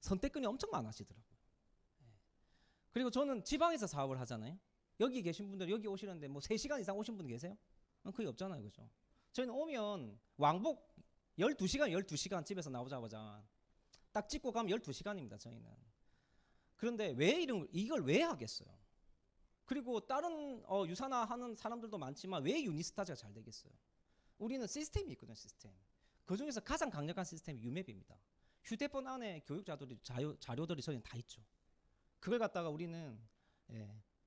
선택권이 엄청 많아지더라고요. 그리고 저는 지방에서 사업을 하잖아요. 여기 계신 분들 여기 오시는데 뭐 3시간 이상 오신 분 계세요? 거의 없잖아요. 그죠? 저희는 오면 왕복 12시간 집에서 나오자마자 딱 찍고 가면 12시간입니다. 저희는. 그런데 왜 이걸 왜 하겠어요? 그리고 다른 유산화 하는 사람들도 많지만 왜 유니스타즈가 잘 되겠어요? 우리는 시스템이 있거든요. 시스템. 그 중에서 가장 강력한 시스템이 유맵입니다. 휴대폰 안에 교육 자료들이 저희는 다 있죠. 그걸 갖다가 우리는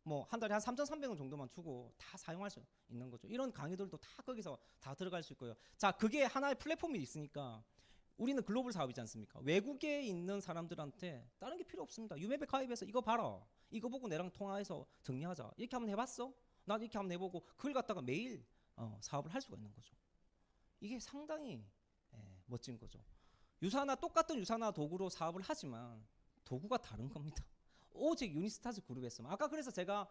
뭐 한 달에 한 3,300원 정도만 주고 다 사용할 수 있는 거죠. 이런 강의들도 다 거기서 다 들어갈 수 있고요. 자, 그게 하나의 플랫폼이 있으니까 우리는 글로벌 사업이지 않습니까? 외국에 있는 사람들한테 다른 게 필요 없습니다. 유맵에 가입해서 이거 봐라. 이거 보고 내랑 통화해서 정리하자. 이렇게 한번 해봤어? 난 이렇게 한번 해보고 그걸 갖다가 매일 사업을 할 수가 있는 거죠. 이게 상당히 멋진 거죠. 똑같은 유산화 도구로 사업을 하지만 도구가 다른 겁니다. 오직 유니스타즈 그룹에서만. 아까 그래서 제가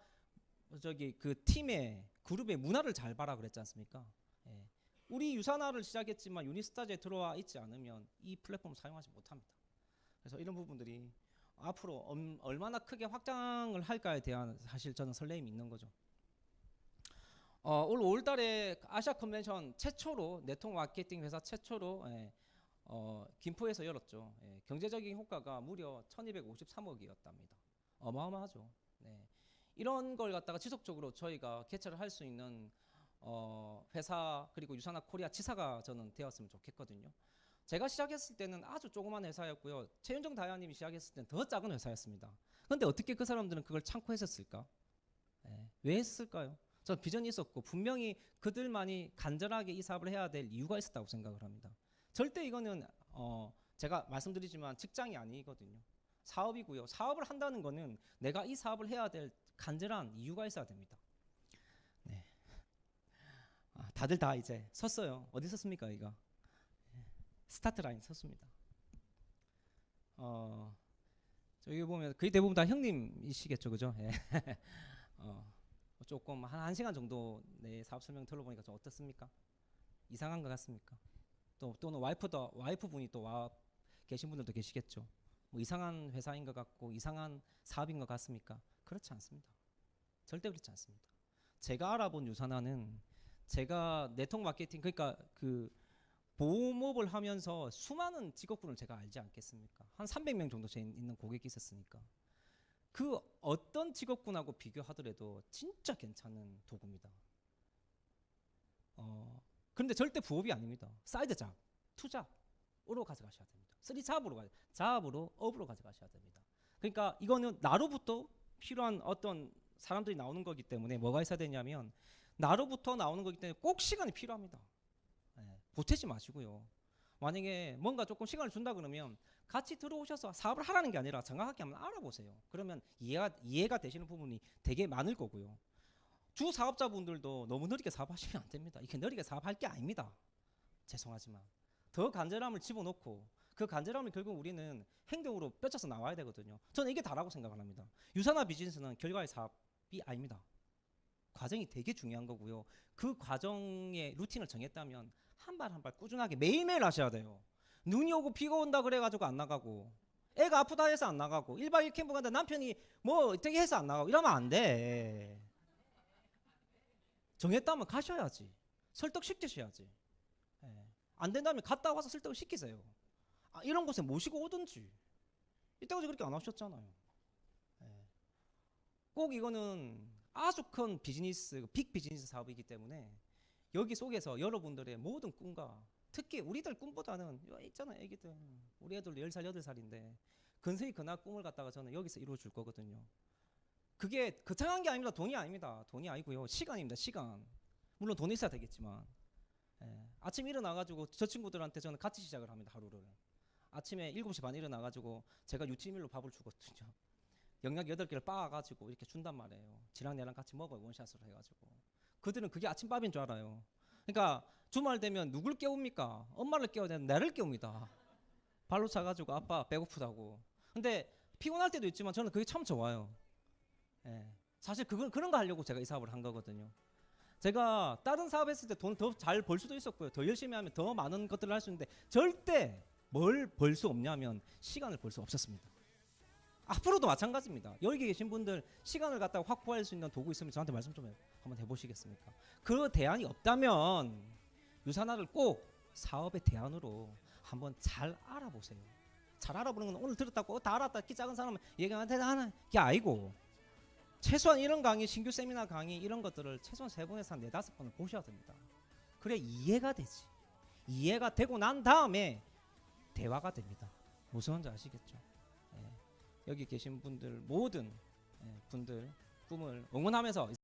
그 팀의 그룹의 문화를 잘 봐라 그랬지 않습니까? 우리 유산화를 시작했지만 유니스타즈에 들어와 있지 않으면 이 플랫폼을 사용하지 못합니다. 그래서 이런 부분들이 앞으로 얼마나 크게 확장을 할까에 대한 사실 저는 설렘이 있는 거죠. 올 5월달에 아시아 컨벤션 최초로 네트워크 마케팅 회사 최초로 김포에서 열었죠. 경제적인 효과가 무려 1253억이었답니다. 어마어마하죠. 이런 걸 갖다가 지속적으로 저희가 개최를 할 수 있는 회사 그리고 유산화 코리아 지사가 저는 되었으면 좋겠거든요. 제가 시작했을 때는 아주 조그만 회사였고요. 최윤정 다야님이 시작했을 때는 더 작은 회사였습니다. 그런데 어떻게 그 사람들은 그걸 참고 했었을까? 왜 했을까요? 전 비전이 있었고 분명히 그들만이 간절하게 이 사업을 해야 될 이유가 있었다고 생각을 합니다. 절대 이거는 제가 말씀드리지만 직장이 아니거든요. 사업이고요. 사업을 한다는 거는 내가 이 사업을 해야 될 간절한 이유가 있어야 됩니다. 다들 다 이제 섰어요. 어디 섰습니까? 이거 스타트 라인 섰습니다. 저기 보면 거의 대부분 다 형님이시겠죠, 그죠? 조금 한 1시간 정도 내 사업 설명 들어보니까 좀 어떻습니까? 이상한 것 같습니까? 또는 와이프분이 또 와 계신 분들도 계시겠죠. 뭐 이상한 회사인 것 같고 이상한 사업인 것 같습니까? 그렇지 않습니다. 절대 그렇지 않습니다. 제가 알아본 유산화는 제가 네트워크 마케팅 그러니까 그 보험업을 하면서 수많은 직업군을 제가 알지 않겠습니까? 한 300명 정도 있는 고객이 있었으니까 그 어떤 직업군하고 비교하더라도 진짜 괜찮은 도구입니다. 그런데 절대 부업이 아닙니다. 사이드 잡, 투잡으로 가져가셔야 됩니다. 3잡으로 잡으로 업으로 가져가셔야 됩니다. 그러니까 이거는 나로부터 필요한 어떤 사람들이 나오는 거기 때문에 뭐가 있어야 되냐면 나로부터 나오는 거기 때문에 꼭 시간이 필요합니다. 보태지 마시고요. 만약에 뭔가 조금 시간을 준다 그러면 같이 들어오셔서 사업을 하라는 게 아니라 정확하게 한번 알아보세요. 그러면 이해가 되시는 부분이 되게 많을 거고요. 주 사업자분들도 너무 느리게 사업하시면 안 됩니다. 이게 느리게 사업할 게 아닙니다. 죄송하지만 더 간절함을 집어넣고 그 간절함을 결국 우리는 행동으로 뼈쳐서 나와야 되거든요. 저는 이게 다라고 생각을 합니다. 유산화 비즈니스는 결과의 사업이 아닙니다. 과정이 되게 중요한 거고요. 그 과정의 루틴을 정했다면 한 발 한 발 꾸준하게 매일매일 하셔야 돼요. 눈이 오고 비가 온다 그래가지고 안 나가고, 애가 아프다 해서 안 나가고, 1박 2일 캠프 간다 남편이 뭐 어떻게 해서 안 나가고 이러면 안 돼. 정했다면 가셔야지. 설득시키셔야지. 예. 안 된다면 갔다 와서 설득을 시키세요. 이런 곳에 모시고 오든지. 이때까지 그렇게 안 하셨잖아요. 예. 꼭 이거는 아주 큰 비즈니스, 빅 비즈니스 사업이기 때문에 여기 속에서 여러분들의 모든 꿈과 특히 우리들 꿈보다는 있잖아요, 애기들. 우리 애들 10살, 8살인데 근세히 그날 꿈을 갖다가 저는 여기서 이루어 줄 거거든요. 그게 거창한 게 아닙니다. 돈이 아닙니다. 돈이 아니고요. 시간입니다. 시간. 물론 돈이 있어야 되겠지만. 예. 아침 일어나가지고 저 친구들한테 저는 같이 시작을 합니다. 하루를. 아침에 7시 반 일어나가지고 제가 유치밀로 밥을 주거든요. 영양 8개를 빻아가지고 이렇게 준단 말이에요. 지랑 내랑 같이 먹어요. 원샷으로 해가지고. 그들은 그게 아침밥인 줄 알아요. 그러니까 주말 되면 누굴 깨웁니까? 엄마를 깨워야 되는데 나를 깨웁니다. 발로 차가지고 아빠 배고프다고. 근데 피곤할 때도 있지만 저는 그게 참 좋아요. 예. 사실 그런 거 하려고 제가 이 사업을 한 거거든요. 제가 다른 사업 했을 때 돈 더 잘 벌 수도 있었고요. 더 열심히 하면 더 많은 것들을 할 수 있는데 절대 뭘 벌 수 없냐면 시간을 벌 수 없었습니다. 앞으로도 마찬가지입니다. 여기 계신 분들 시간을 갖다가 확보할 수 있는 도구 있으면 저한테 말씀 좀 한번 해보시겠습니까? 그 대안이 없다면 유산화를 꼭 사업의 대안으로 한번 잘 알아보세요. 잘 알아보는 건 오늘 들었다고 다 알았다 키 작은 사람은 얘기하는데 하는 게 아니고 최소한 이런 강의, 신규 세미나 강의 이런 것들을 최소한 3번에서 한 4-5번을 보셔야 됩니다. 그래 이해가 되지. 이해가 되고 난 다음에 대화가 됩니다. 무슨 말인지 아시겠죠? 예. 여기 계신 분들 모든 분들 꿈을 응원하면서